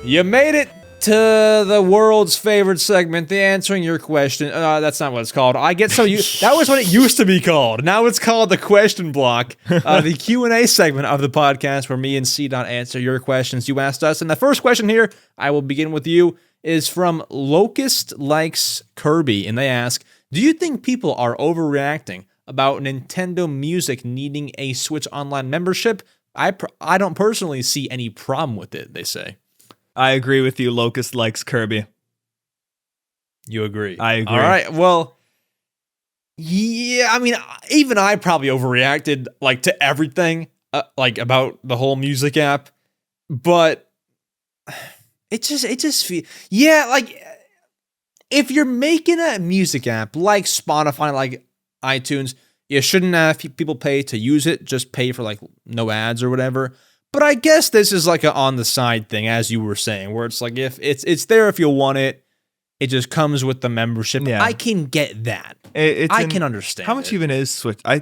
You made it to the world's favorite segment, the answering your question. That's not what it's called. That was what it used to be called. Now it's called the question block, the Q&A segment of the podcast where me and C. answer your questions you asked us. And the first question here, I will begin with you, is from Locust Likes Kirby. And they ask, do you think people are overreacting about Nintendo Music needing a Switch Online membership? I don't personally see any problem with it, they say. I agree with you. Locust Likes Kirby. You agree? I agree. All right. Well, yeah. I mean, even I probably overreacted like to everything, like about the whole music app. But it just feels, yeah. Like if you're making a music app like Spotify, like iTunes, you shouldn't have people pay to use it. Just pay for like no ads or whatever. But I guess this is like a on the side thing, as you were saying, where it's like if it's there if you want it, it just comes with the membership. Yeah. I can get that. I can understand. How much even is Switch? I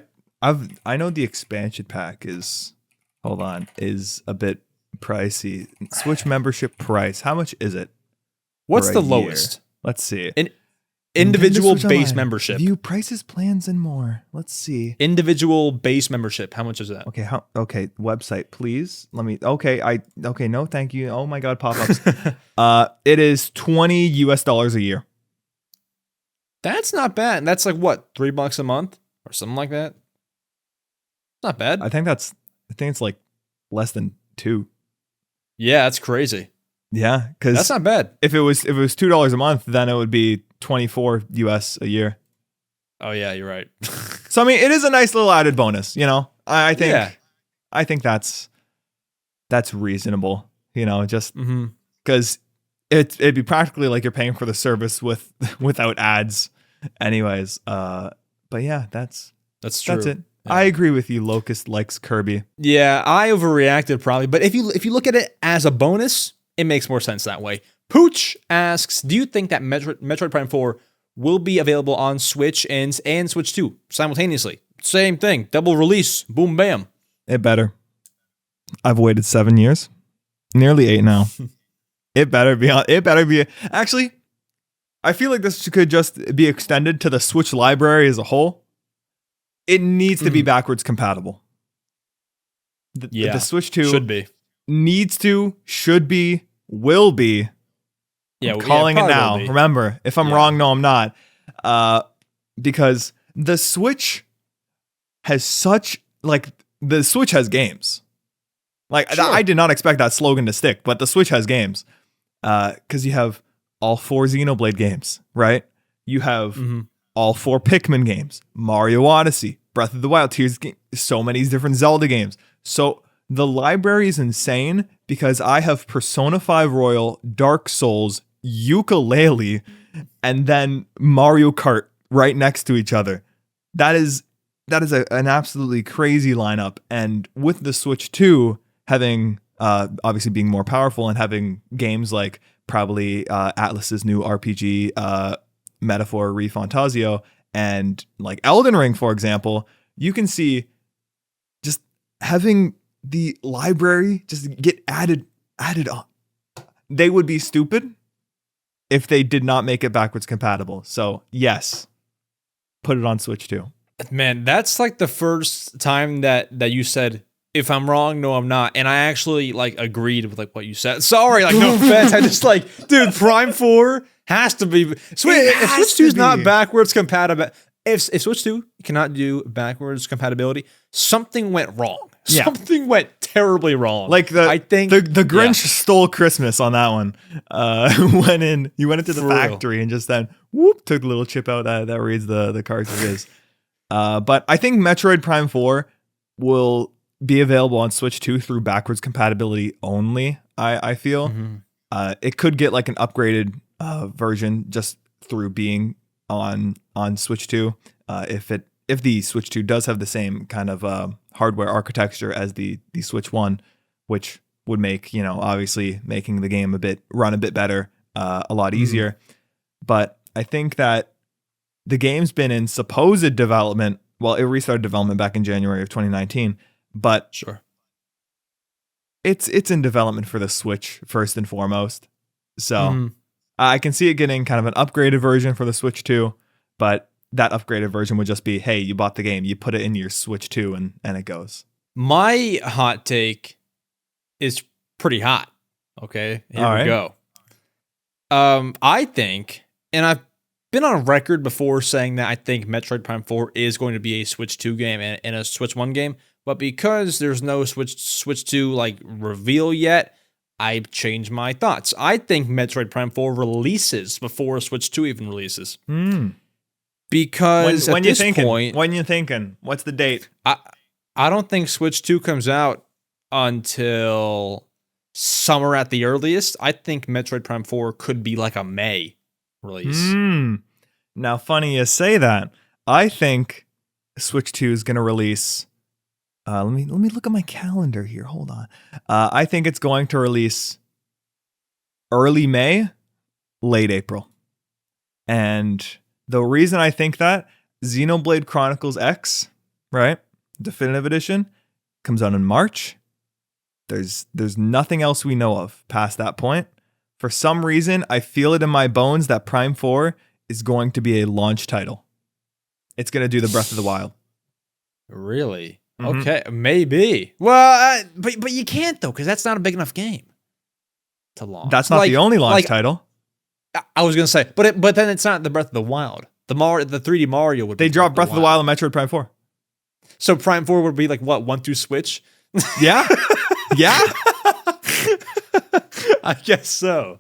know the expansion pack is a bit pricey. Switch membership price. How much is it? What's the lowest? Let's see. Individual base membership. View prices, plans, and more. Let's see. Individual base membership. How much is that? Okay. Okay. Website, please. Let me. Okay. No, thank you. Oh my God. Pop-ups. It is $20 a year. That's not bad. That's like what, $3 a month or something like that. Not bad. I think it's like less than $2. Yeah, that's crazy. Yeah, because that's not bad. If it was $2 a month, then it would be $24 US a year. Oh yeah, you're right. So I mean, it is a nice little added bonus, you know. I think that's reasonable, you know, just because it'd be practically like you're paying for the service without ads, anyways. But yeah, that's true. That's it. I agree with you. Locust likes Kirby. Yeah, I overreacted probably, but if you look at it as a bonus, it makes more sense that way. Pooch asks, do you think that Metroid Prime 4 will be available on Switch and Switch 2 simultaneously? Same thing, double release, boom, bam. It better. I've waited 7 years, nearly 8 now. It better be on. It better be. Actually, I feel like this could just be extended to the Switch library as a whole. It needs to be backwards compatible. The Switch 2 should be. Needs to, should be, will be. Yeah, I'm calling it now. Remember, if I'm wrong, no, I'm not. Because the Switch has the Switch has games. Sure. I did not expect that slogan to stick, but the Switch has games. Because you have all 4 Xenoblade games, right? You have all 4 Pikmin games, Mario Odyssey, Breath of the Wild, so many different Zelda games. So the library is insane because I have Persona 5 Royal, Dark Souls, Yooka-Laylee, and then Mario Kart right next to each other. That is an absolutely crazy lineup. And with the Switch 2 having obviously being more powerful and having games like probably Atlus's new RPG Metaphor ReFantazio and like Elden Ring, for example, you can see just having the library just get added on. They would be stupid if they did not make it backwards compatible. So yes, put it on Switch 2. Man, that's like the first time that you said, if I'm wrong, no, I'm not. And I actually like agreed with like what you said. Sorry, like no offense. I just like, dude, Prime 4 has to be. If Switch 2 is not backwards compatible, if Switch 2 cannot do backwards compatibility, something went wrong. Yeah. Something went terribly wrong. Like I think the Grinch stole Christmas on that one. You went into the factory and just then took the little chip out that reads the cartridges. But I think Metroid Prime 4 will be available on Switch 2 through backwards compatibility only. I feel it could get like an upgraded version just through being on Switch 2. If the Switch 2 does have the same kind of hardware architecture as the Switch 1, which would make, obviously making the game run a bit better, a lot easier. But I think that the game's been in supposed development. Well, it restarted development back in January of 2019, but sure, it's in development for the Switch first and foremost. So I can see it getting kind of an upgraded version for the Switch 2, but that upgraded version would just be, hey, you bought the game, you put it in your Switch 2 and it goes. My hot take is pretty hot. Okay, here we go. I think, and I've been on record before saying that I think Metroid Prime 4 is going to be a Switch 2 game and a Switch 1 game, but because there's no Switch 2 like reveal yet, I've changed my thoughts. I think Metroid Prime 4 releases before Switch 2 even releases. Because when you thinking? What's the date? I don't think Switch 2 comes out until summer at the earliest. I think Metroid Prime 4 could be like a May release. Now, funny you say that. I think Switch 2 is going to release. Let me look at my calendar here. Hold on. I think it's going to release early May, late April. And the reason I think that, Xenoblade Chronicles X, right? Definitive Edition, comes out in March. There's nothing else we know of past that point. For some reason, I feel it in my bones that Prime 4 is going to be a launch title. It's going to do the Breath of the Wild. Really? Okay, maybe. Well, but you can't though, because that's not a big enough game to launch. That's not the only launch title. I was gonna say, but then it's not the Breath of the Wild. The 3D Mario would. They dropped Breath of the Wild and Metroid Prime 4. So Prime 4 would be like what, 1 through Switch? Yeah, yeah. I guess so.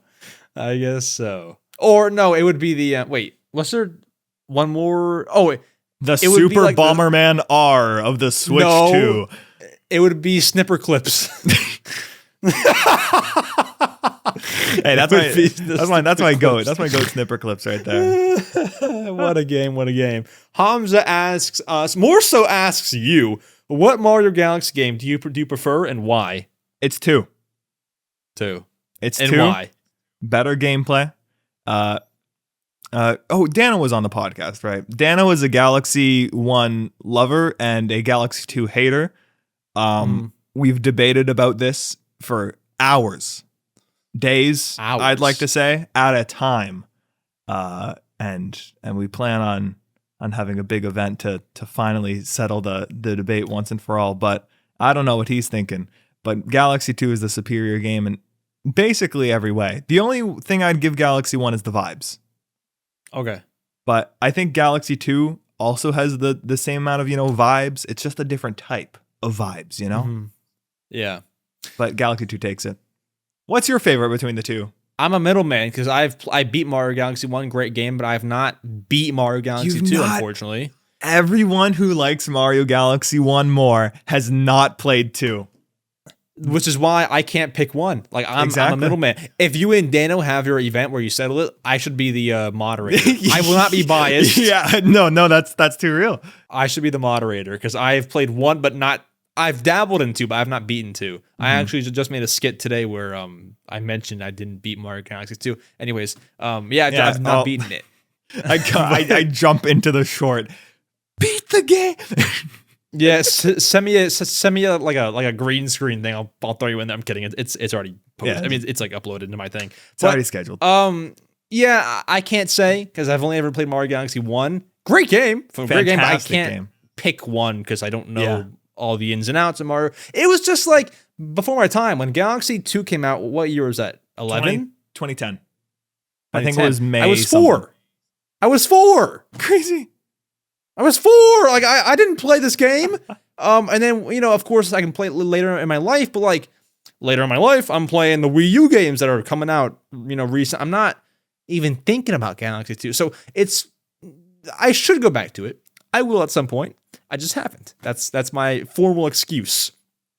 Or no, it would be the wait. Was there one more? Oh, wait. The Super like Bomberman R of the Switch 2. It would be Snipper Clips. Hey, that's my goat. That's my goat snipper clips right there. What a game. What a game. Hamza asks us, more so asks you, what Mario Galaxy game do you prefer and why? It's 2. 2. It's and 2. Why? Better gameplay. Dano was on the podcast, right? Dano is a Galaxy 1 lover and a Galaxy 2 hater. We've debated about this for hours. Days, I'd like to say, at a time. And we plan on having a big event to finally settle the debate once and for all. But I don't know what he's thinking. But Galaxy 2 is the superior game in basically every way. The only thing I'd give Galaxy 1 is the vibes. Okay. But I think Galaxy 2 also has the same amount of, vibes. It's just a different type of vibes, Mm-hmm. Yeah. But Galaxy 2 takes it. What's your favorite between the two? I'm a middleman because I beat Mario Galaxy 1, great game, but I have not beat Mario Galaxy 2, unfortunately. Everyone who likes Mario Galaxy 1 more has not played 2. Which is why I can't pick one. Like, I'm a middleman. If you and Dano have your event where you settle it, I should be the moderator. I will not be biased. Yeah, no, that's too real. I should be the moderator because I've played 1, but not. I've dabbled in 2, but I've not beaten 2. Mm-hmm. I actually just made a skit today where I mentioned I didn't beat Mario Galaxy 2. Anyways, I've not beaten it. I jump into the short. Beat the game. Yeah, send me like a green screen thing. I'll throw you in there. I'm kidding. It's already posted. Yeah. I mean, it's like uploaded into my thing. It's already scheduled. Yeah, I can't say because I've only ever played Mario Galaxy 1. Great game, great game. But I can't pick one because I don't know all the ins and outs of Mario. It was just like before my time when Galaxy 2 came out. What year was that? 11? 2010. I think it was May. I was 4. I was 4. Crazy. I was 4. Like I didn't play this game. And then, of course I can play it later in my life, but like later in my life, I'm playing the Wii U games that are coming out, recent. I'm not even thinking about Galaxy 2. So I should go back to it. I will at some point. I just haven't. That's my formal excuse.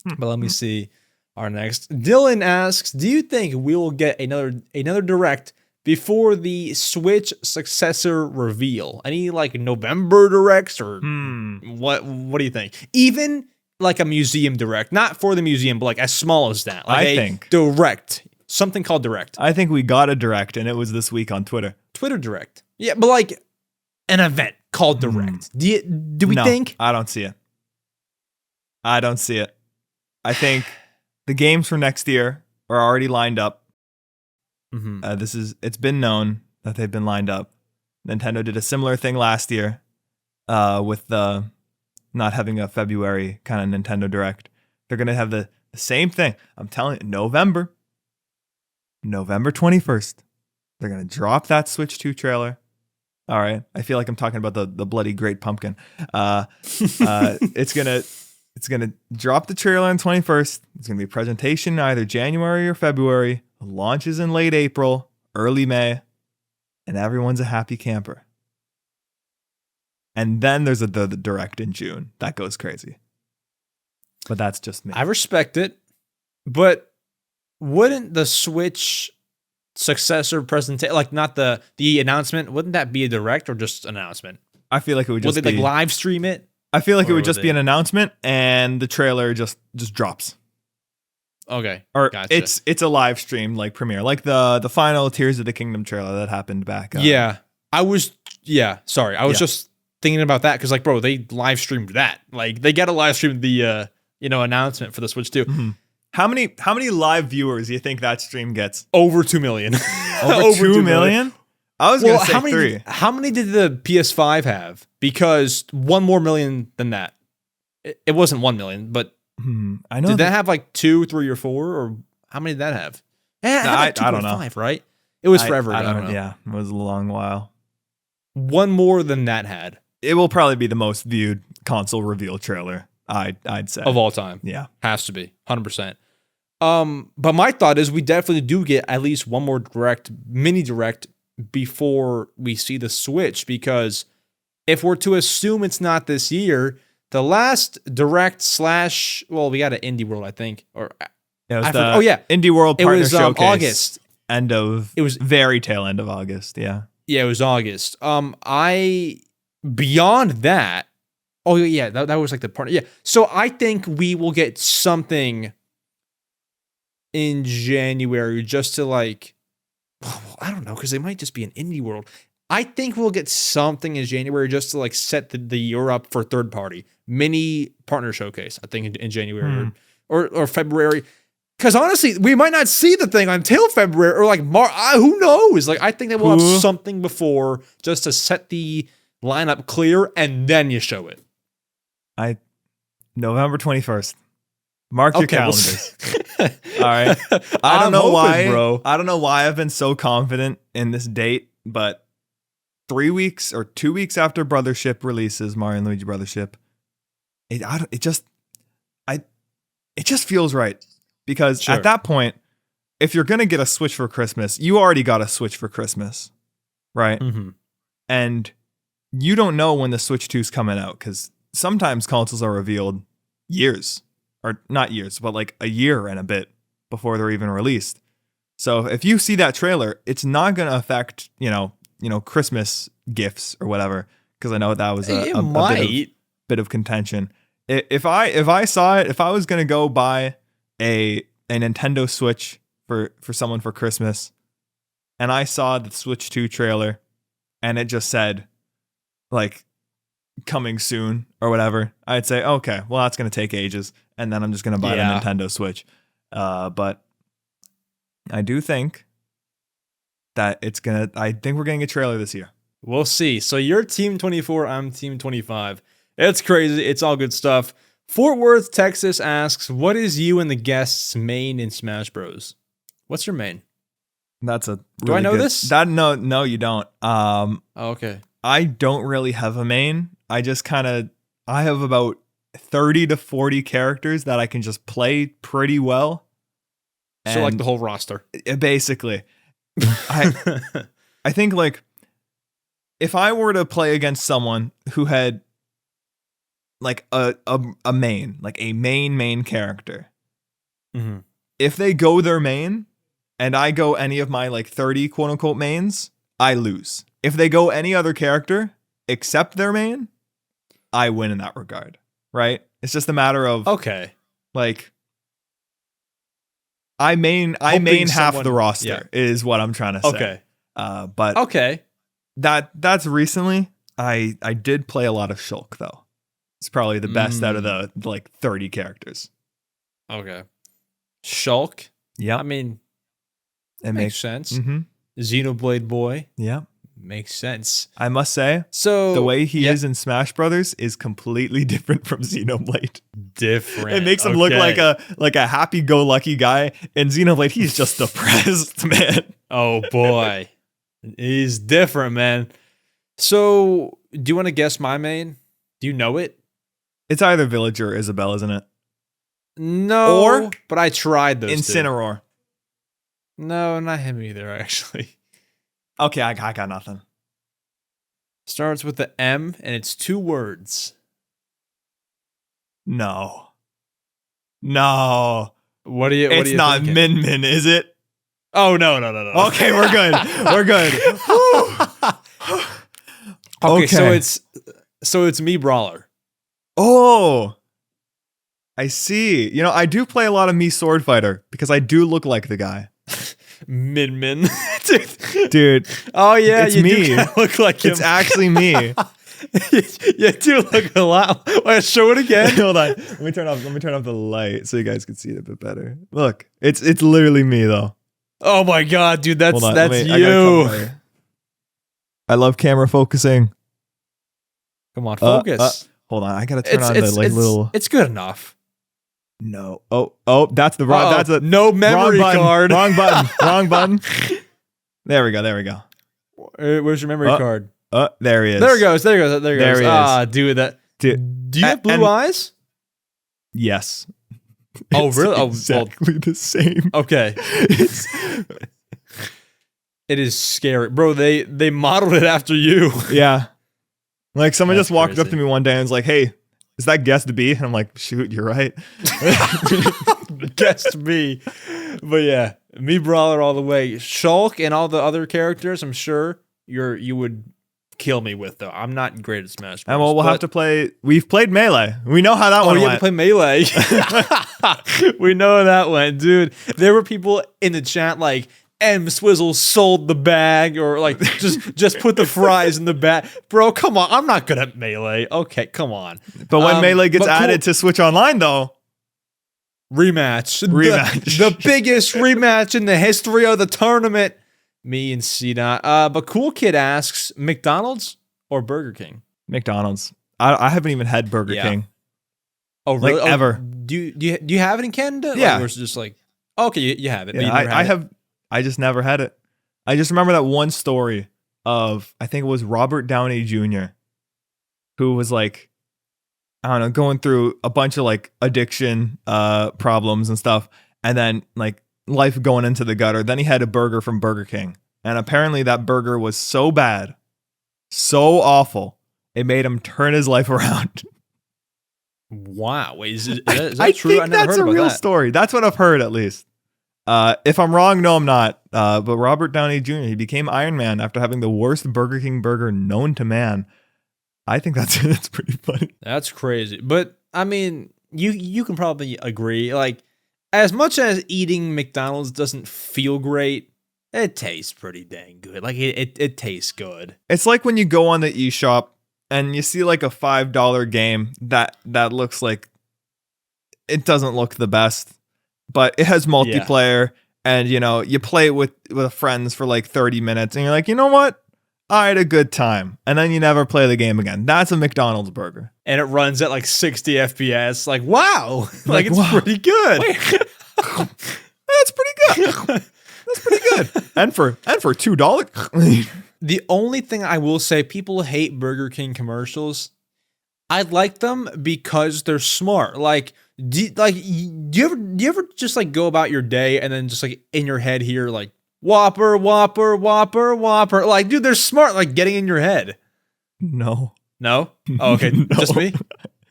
But let me see our next. Dylan asks, do you think we will get another direct before the Switch successor reveal? Any like November directs or what do you think? Even like a museum direct, not for the museum, but like as small as that. Like I think direct, something called direct. I think we got a direct and it was this week on Twitter. Twitter direct. Yeah, but like an event called direct. Do we think? I don't see it. I think the games for next year are already lined up. Mm-hmm. It's been known that they've been lined up. Nintendo did a similar thing last year with the not having a February kind of Nintendo Direct. They're going to have the same thing. I'm telling you, November 21st, they're going to drop that Switch 2 trailer. All right. I feel like I'm talking about the bloody great pumpkin. It's going to drop the trailer on 21st. It's going to be a presentation either January or February. Launches in late April, early May, and everyone's a happy camper. And then there's the direct in June. That goes crazy. But that's just me. I respect it. But wouldn't the Switch successor presentation, like not the announcement, wouldn't that be a direct or just an announcement? I feel like it would just be... Would they like live stream it? I feel like it would just be an announcement and the trailer just drops. Okay. Or gotcha. it's a live stream like premiere, like the final Tears of the Kingdom trailer that happened back. I was just thinking about that because like, bro, they live streamed that. Like they got to live stream the announcement for the Switch 2. Mm-hmm. How many live viewers do you think that stream gets? Over 2 million. Over 2 million? I was going to say 3. How many did the PS5 have? Because 1 more million than that. It wasn't 1 million, but I know. Did that have like 2, 3, or 4, or how many did that have? I don't know. 5, right? It was forever. I don't know. Yeah, it was a long while. 1 more than that had. It will probably be the most viewed console reveal trailer. I'd say of all time. Yeah, has to be 100%. But my thought is we definitely do get at least one more mini direct before we see the Switch, because if we're to assume it's not this year, the last direct / we got an Indie World, I think, or It was Indie World Partner Showcase. August. It was very tail end of August. Yeah. Yeah, it was August. Beyond that, that was like the partner. Yeah. So I think we will get something in January just to like, I don't know, because they might just be an Indie World. I think we'll get something in January just to like set the year up for third party mini partner showcase. I think in January or February. Because honestly, we might not see the thing until February or like March. Who knows? Like, I think that we'll have something before just to set the lineup clear, and then you show it. November 21st. Mark your calendars. All right. I don't know why, bro. I don't know why I've been so confident in this date, but 3 weeks or 2 weeks after Brothership releases, Mario and Luigi Brothership, it just feels right. Because at that point, if you're going to get a Switch for Christmas, you already got a Switch for Christmas, right? Mm-hmm. And you don't know when the Switch 2 is coming out, because sometimes consoles are revealed years, or not years, but like a year and a bit before they're even released. So if you see that trailer, it's not going to affect, Christmas gifts or whatever, because I know that was a bit of contention. If I saw it, if I was going to go buy a Nintendo Switch for someone for Christmas, and I saw the Switch 2 trailer and it just said like coming soon or whatever, I'd say, okay, well, that's going to take ages, and then I'm just going to buy the Nintendo Switch. But I do think that I think we're getting a trailer this year. We'll see. So you're Team 24, I'm Team 25. It's crazy. It's all good stuff. Fort Worth, Texas asks, what is you and the guest's main in Smash Bros? What's your main? That's a really Do I know this? No, you don't. Okay. I don't really have a main. I have about 30 to 40 characters that I can just play pretty well. So like the whole roster. Basically. I think like if I were to play against someone who had like a main, like a main character. Mm-hmm. If they go their main and I go any of my like 30 quote unquote mains, I lose. If they go any other character except their main, I win in that regard. Right? It's just a matter of like I main half the roster is what I'm trying to say. But that's recently. I did play a lot of Shulk though. It's probably the best out of the like 30 characters. Okay. Shulk? Yeah. I mean, it makes sense. Mm-hmm. Xenoblade Boy? Yeah. Makes sense. I must say, so the way he is in Smash Brothers is completely different from Xenoblade. Different. It makes him look like a happy-go-lucky guy. In Xenoblade, he's just depressed, man. Oh boy. He's different, man. So, do you want to guess my main? Do you know it? It's either Villager or Isabelle, isn't it? No, but I tried those Incineroar. Two. No, not him either, actually. Okay, I got nothing. Starts with the M, and it's 2 words. No. What do you? It's not thinking? Min, is it? Oh no. Okay, we're good. We're good. Okay, so it's me Brawler. Oh, I see. I do play a lot of me Sword Fighter because I do look like the guy. Min. Dude. Oh yeah, it's you me. do look like him. It's actually me. You do look a lot. Wait, show it again. Hold on. Let me turn off the light so you guys can see it a bit better. Look, it's literally me though. Oh my god, dude, that's you. I love camera focusing. Come on, focus. Hold on, I gotta turn on the little. It's good enough. No. Oh, that's the wrong. That's a no memory card. Wrong button. Wrong button. There we go. Where's your memory card? There he is. There he goes. There he is. Ah, dude, do you have blue eyes? Yes. Oh, really? Exactly the same. Okay. It is scary, bro. They modeled it after you. Yeah. Like someone That's just walked crazy. up to me one day and was like, "Hey, is that guest B? And I'm like, shoot, you're right. Guest B. But yeah, me brawler all the way. Shulk and all the other characters, I'm sure you would kill me with, though. I'm not great at Smash Bros. And well, we'll have to play. We've played Melee. We know how that one went. We have to play Melee. We know how that went, dude. There were people in the chat like, EmSwizzle sold the bag, or like just put the fries in the bag. Bro, come on. I'm not good at Melee. Okay, come on. But when Melee gets added to Switch Online, though. Rematch. The biggest rematch in the history of the tournament. Me and cdot. But Cool Kid asks, McDonald's or Burger King? McDonald's. I haven't even had Burger King. Oh, really? Like, ever. Do you have it in Canada? Yeah. Or it's just like, okay, you have it. Yeah, I just never had it. I just remember that one story of, I think it was Robert Downey Jr., who was like, I don't know, going through a bunch of like addiction problems and stuff. And then like life going into the gutter. Then he had a burger from Burger King. And apparently that burger was so bad, so awful, it made him turn his life around. Wow. Wait, is that I true? think that's a real story. That's what I've heard, at least. If I'm wrong, no, I'm not. But Robert Downey Jr., he became Iron Man after having the worst Burger King burger known to man. I think that's pretty funny. That's crazy. But I mean, you can probably agree. Like, as much as eating McDonald's doesn't feel great, it tastes pretty dang good. Like it tastes good. It's like when you go on the eShop and you see like a $5 game that looks like it doesn't look the best, but it has multiplayer, and you know, you play it with friends for like 30 minutes and you're like, you know what? I had a good time. And then you never play the game again. That's a McDonald's burger. And it runs at like 60 FPS. Like, wow. Like it's pretty good. That's pretty good. That's pretty good. And for $2. The only thing I will say, people hate Burger King commercials. I like them because they're smart. Like, do you ever just like go about your day and then just like in your head hear like Whopper, Whopper, Whopper, Whopper? Like, dude, they're smart. Like getting in your head. No. Oh, okay. No. Just me.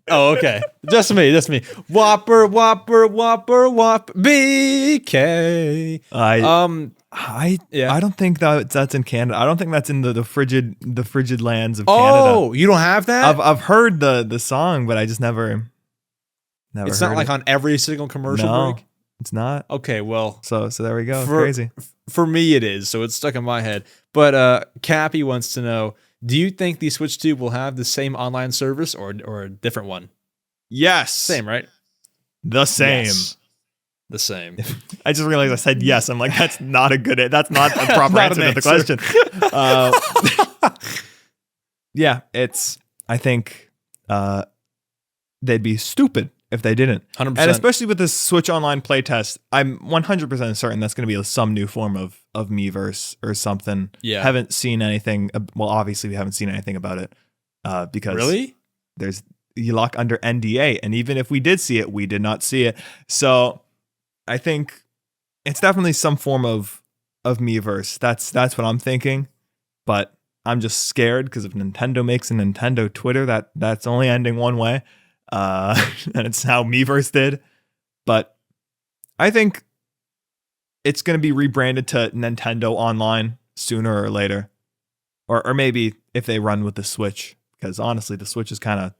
Oh, okay. Just me. Whopper, Whopper, Whopper, Whopper, BK. I don't think that's in Canada. I don't think that's in the frigid lands of Canada. Oh, you don't have that? I've heard the song, but I just never. It's not like on every single commercial break. It's not. Okay, well. So there we go. Crazy. For me, it is. So it's stuck in my head. But Cappy wants to know: do you think the Switch 2 will have the same online service or a different one? Yes. Same, right? The same. Yes. The same. I just realized I said yes. I'm like, that's not a proper answer to the question. Yeah, I think they'd be stupid if they didn't. 100%. And especially with this Switch Online playtest, I'm 100% certain that's going to be some new form of Miiverse or something. Yeah. Haven't seen anything. Well, obviously we haven't seen anything about it because really you lock under NDA, and even if we did see it, we did not see it. So I think it's definitely some form of Miiverse. That's what I'm thinking, but I'm just scared because if Nintendo makes a Nintendo Twitter, that's only ending one way. And it's how Miiverse did. But I think it's going to be rebranded to Nintendo Online sooner or later. Or maybe if they run with the Switch, because honestly, the Switch is kind of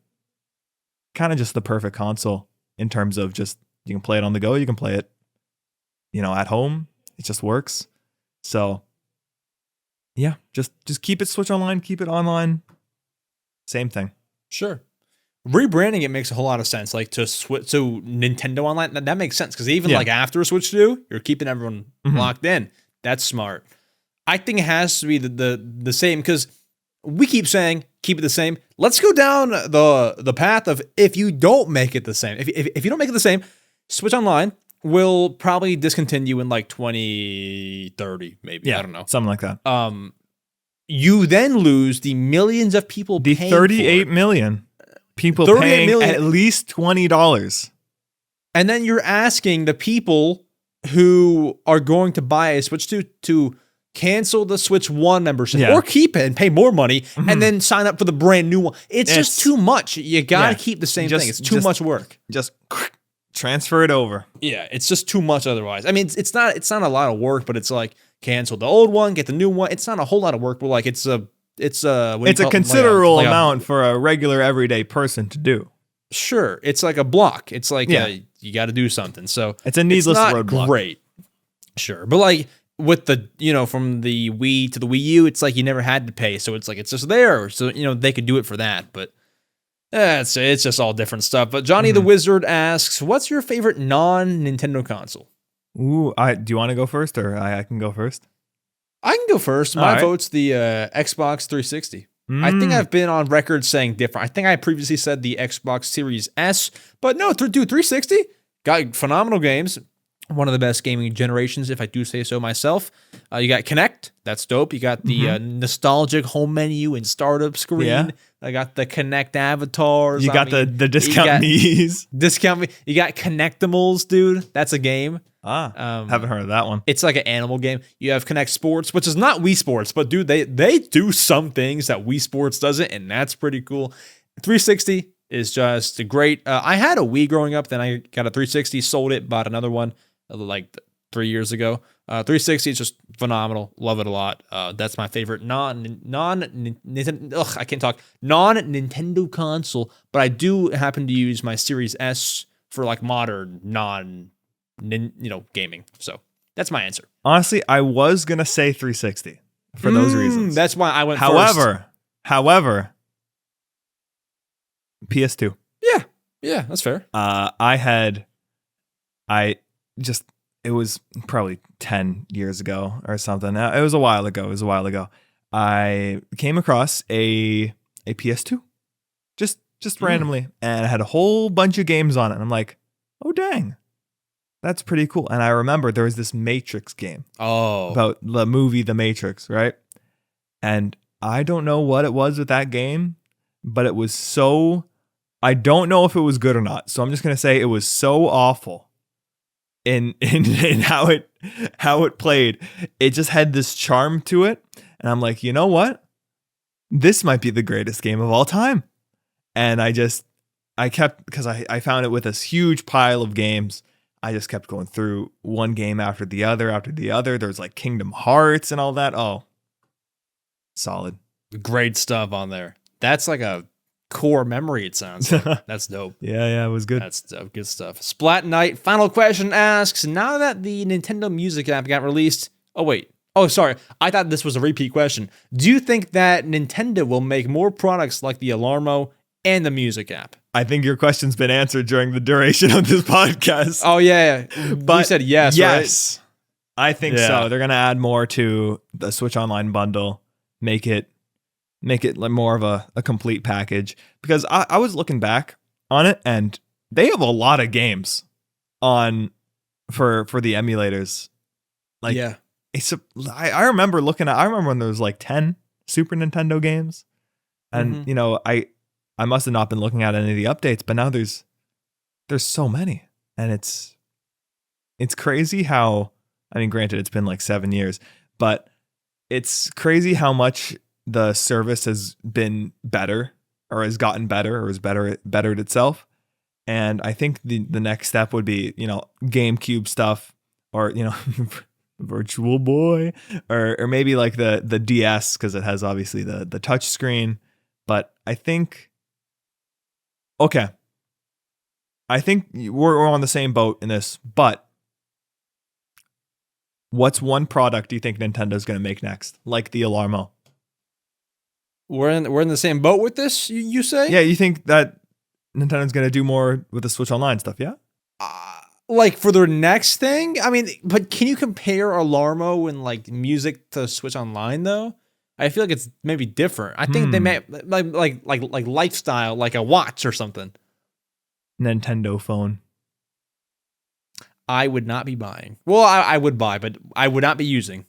just the perfect console in terms of just, you can play it on the go, you can play it, at home. It just works. So yeah, just keep it Switch Online, keep it online. Same thing. Sure. Rebranding it makes a whole lot of sense. Like to switch to Nintendo Online, that makes sense because even like after a Switch 2, you're keeping everyone locked in. That's smart. I think it has to be the same because we keep saying keep it the same. Let's go down the path of if you don't make it the same. If you don't make it the same, Switch Online will probably discontinue in like 2030, maybe. Yeah, I don't know. Something like that. You then lose the millions of people the paying 38 million people paying at least $20. And then you're asking the people who are going to buy a Switch 2 to cancel the Switch One membership or keep it and pay more money and then sign up for the brand new one. It's just too much. You gotta keep the same thing. It's too much work. Just transfer it over. Yeah, it's just too much otherwise. I mean, it's not a lot of work, but it's like cancel the old one, get the new one. It's not a whole lot of work, but like it's a considerable amount for a regular everyday person to do. Sure, it's like a block. It's like you got to do something. So it's a needless roadblock. Great, sure, but like with the from the Wii to the Wii U, it's like you never had to pay, so it's like it's just there. So they could do it for that, but it's just all different stuff. But Johnny the Wizard asks, "What's your favorite non-Nintendo console?" Ooh, do you want to go first, or I can go first? I can go first. My vote's the Xbox 360. I think I've been on record saying different. I think I previously said the Xbox Series S, but no, dude, 360 got phenomenal games. One of the best gaming generations, if I do say so myself. You got Kinect, that's dope. You got the nostalgic home menu and startup screen. Yeah. I got the Kinect avatars. You got the discount me's. You got Connectimals, dude. That's a game. Haven't heard of that one. It's like an animal game. You have Kinect Sports, which is not Wii Sports, but dude, they do some things that Wii Sports doesn't, and that's pretty cool. 360 is just great. I had a Wii growing up, then I got a 360, sold it, bought another one like 3 years ago. 360 is just phenomenal. Love it a lot. That's my favorite non-Nintendo console, but I do happen to use my Series S for like modern gaming. So that's my answer. Honestly, I was gonna say 360 for those reasons. That's why I went first. However, PS2. Yeah, that's fair. It was probably 10 years ago or something. It was a while ago. I came across a PS2 just randomly, and it had a whole bunch of games on it. And I'm like, oh, dang. That's pretty cool. And I remember there was this Matrix game about the movie The Matrix, right? And I don't know what it was with that game, but it was I don't know if it was good or not. So I'm just going to say it was so awful in how it played. It just had this charm to it. And I'm like, you know what? This might be the greatest game of all time. And I kept, because I found it with this huge pile of games. I just kept going through one game after the other. There's like Kingdom Hearts and all that. Oh, solid. Great stuff on there. That's like a core memory, it sounds like. That's dope. Yeah, it was good. That's dope. Good stuff. Splat Knight, final question asks, now that the Nintendo Music app got released, sorry, I thought this was a repeat question. Do you think that Nintendo will make more products like the Alarmo and the Music app? I think your question's been answered during the duration of this podcast. Oh, yeah. But you said yes, right? I think so. They're going to add more to the Switch Online bundle, make it like more of a complete package. Because I was looking back on it, and they have a lot of games on for the emulators. Like, I remember when there was like 10 Super Nintendo games, and I must have not been looking at any of the updates, but now there's so many, and it's crazy how, I mean, granted, it's been like 7 years, but it's crazy how much the service has been better, or has gotten better, or has bettered itself. And I think the next step would be, GameCube stuff, or, Virtual Boy, or maybe like the DS, because it has obviously the touch screen. But I think we're on the same boat in this, but what's one product do you think Nintendo's going to make next? Like the Alarmo. We're in the same boat with this, you say? Yeah, you think that Nintendo's going to do more with the Switch Online stuff, yeah? Like for their next thing? I mean, but can you compare Alarmo and like music to Switch Online though? I feel like it's maybe different. I think they may like lifestyle, like a watch or something. Nintendo phone. I would not be buying. Well, I would buy, but I would not be using.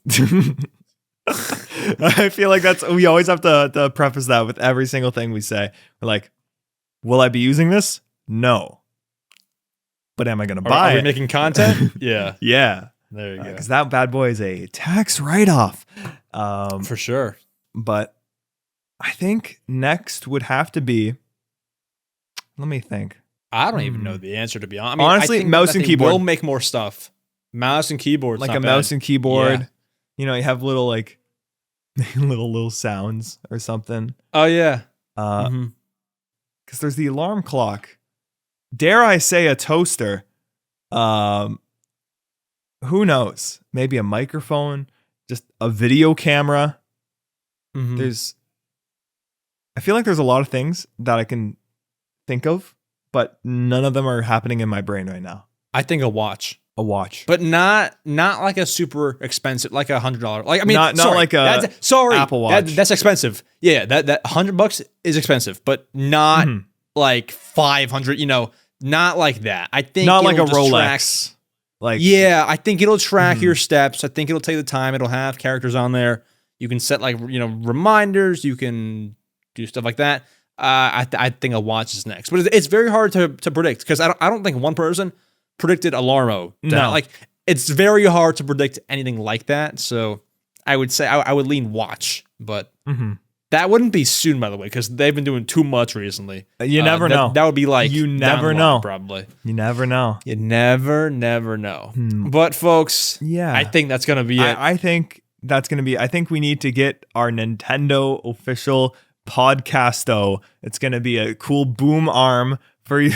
I feel like we always have to preface that with every single thing we say. We're like, will I be using this? No. But am I going to buy it? Are we making content? Yeah. Yeah. There you go. Because that bad boy is a tax write-off. For sure. But I think next would have to be, let me think. I don't even know the answer, to be honest. Honestly, I think mouse and keyboard. We'll make more stuff. Mouse and keyboard, like a mouse and keyboard. You know, you have little like little sounds or something. Oh yeah. Because there's the alarm clock. Dare I say a toaster? Who knows? Maybe a microphone, just a video camera. I feel like there's a lot of things that I can think of, but none of them are happening in my brain right now. I think a watch. A watch, but not like a super expensive, like $100. Like, I mean, not like a Apple Watch. That's expensive. Yeah, that $100 is expensive, but not like 500. You know, not like that. I think not like a Rolex. I think it'll track your steps. I think it'll take the time. It'll have characters on there. You can set like reminders. You can do stuff like that. I think a watch is next, but it's very hard to predict because I don't think one person predicted Alarmo. No. Like, it's very hard to predict anything like that. So I would say I would lean watch, but that wouldn't be soon, by the way, because they've been doing too much recently. You never know. That would be like you never know. Probably. You never know. You never know. But folks, I think that's gonna be it. I think that's gonna be. I think we need to get our Nintendo official podcasto. It's gonna be a cool boom arm. For you,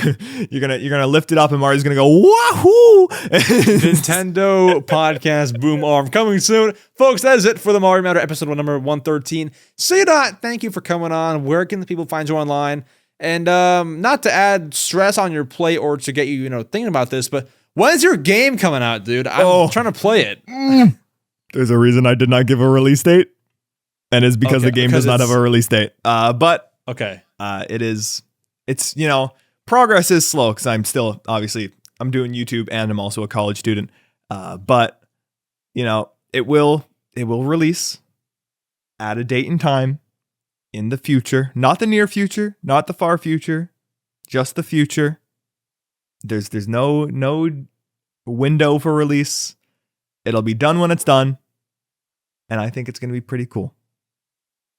you're gonna lift it up, and Mario's gonna go wahoo! Nintendo podcast boom arm coming soon, folks. That is it for the Mario Matter episode number 113. cdot, thank you for coming on. Where can the people find you online? And not to add stress on your play or to get you thinking about this, but when's your game coming out, dude? I'm trying to play it. There's a reason I did not give a release date, and it's because the game does not have a release date. But it's progress is slow because I'm still, obviously, I'm doing YouTube and I'm also a college student. But, it will release at a date and time in the future. Not the near future, not the far future, just the future. There's no window for release. It'll be done when it's done. And I think it's going to be pretty cool.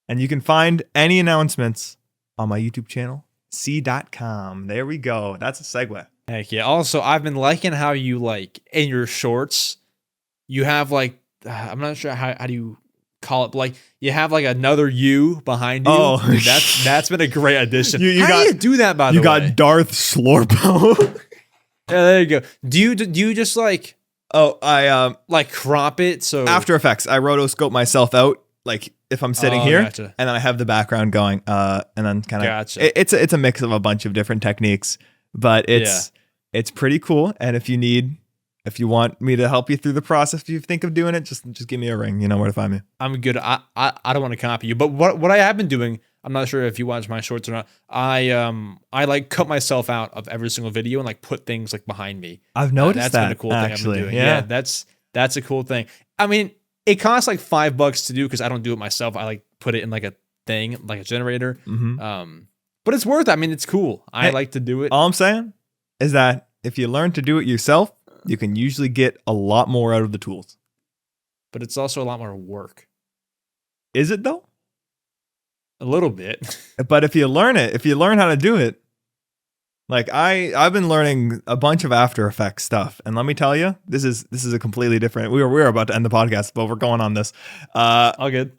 And you can find any announcements on my YouTube channel. cdotkom. There we go. That's a segue. Heck yeah. Also, I've been liking how you in your shorts, you have I'm not sure how do you call it, but you have another you behind you. Oh, dude, that's been a great addition. How do you do that, by the way? You got Darth Slorpo. Yeah, there you go. Do you just I crop it so After Effects. I rotoscope myself out if I'm sitting here, gotcha. And then I have the background going, and then kind of, gotcha. It's a mix of a bunch of different techniques, but it's pretty cool. And if you want me to help you through the process, if you think of doing it, just give me a ring. You know where to find me. I'm good. I don't want to copy you, but what I have been doing, I'm not sure if you watch my shorts or not. I cut myself out of every single video and put things behind me. I've noticed that's that. Been a cool actually. thing I've been doing. Yeah, that's a cool thing. I mean, it costs $5 to do because I don't do it myself. I put it in a thing, a generator. But it's worth it. I mean, it's cool. I like to do it. All I'm saying is that if you learn to do it yourself, you can usually get a lot more out of the tools. But it's also a lot more work. Is it though? A little bit. But if you learn how to do it, I've been learning a bunch of After Effects stuff, and let me tell you, this is a completely different. We're about to end the podcast, but we're going on this. All good.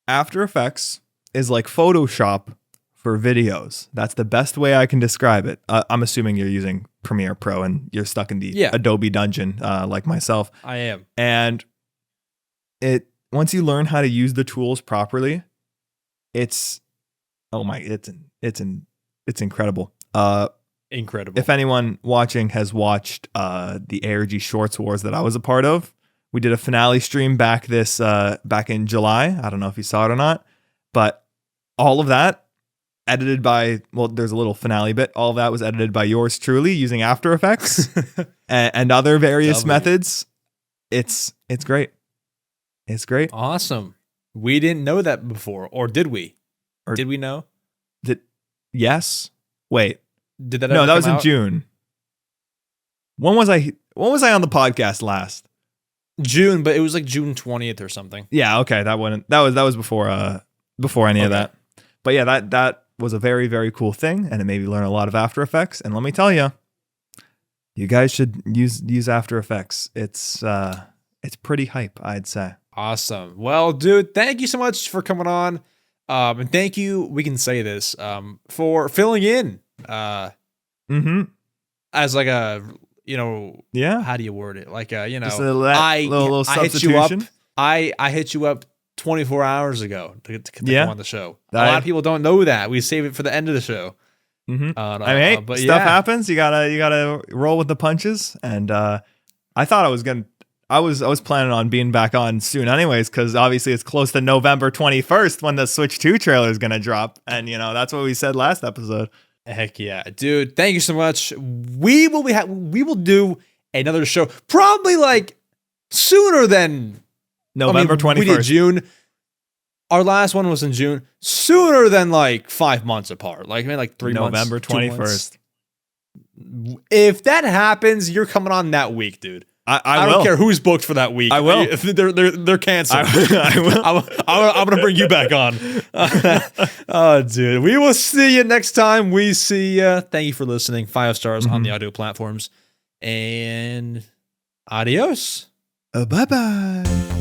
After Effects is like Photoshop for videos. That's the best way I can describe it. I'm assuming you're using Premiere Pro and you're stuck in the Adobe dungeon, like myself. I am. And once you learn how to use the tools properly, it's incredible. Incredible. If anyone watching has watched the ARG Shorts Wars that I was a part of, we did a finale stream back in July. I don't know if you saw it or not, but all of that edited by, there's a little finale bit. All of that was edited by yours truly using After Effects and other various methods. It's great. It's great. Awesome. We didn't know that before, or did we? Or did we know? Yes. Wait. Did that? No, that was in out? June. When was I on the podcast last? June, but it was like June 20th or something. Yeah, okay, that was before any of that. But yeah, that was a very, very cool thing, and it made me learn a lot of After Effects. And let me tell you, you guys should use After Effects. It's pretty hype, I'd say. Awesome. Well, dude, thank you so much for coming on. And thank you, we can say this, for filling in. As like a, how do you word it? Like just a little substitution. I hit you up 24 hours ago to come on the show. A lot of people don't know that. We save it for the end of the show. But stuff happens. You gotta roll with the punches. And I thought I was planning on being back on soon anyways, because obviously it's close to November 21st when the Switch 2 trailer is gonna drop. And that's what we said last episode. Heck yeah, dude! Thank you so much. We will do another show probably like sooner than November 21st. We did June. Our last one was in June. Sooner than like 5 months apart. Like maybe like 3 months. November 21st. If that happens, you're coming on that week, dude. I don't care who's booked for that week. I will. They're canceled. I will. I'm gonna bring you back on. Oh, dude. We will see you next time we see you. Thank you for listening. 5 stars on the audio platforms. And adios. Bye-bye.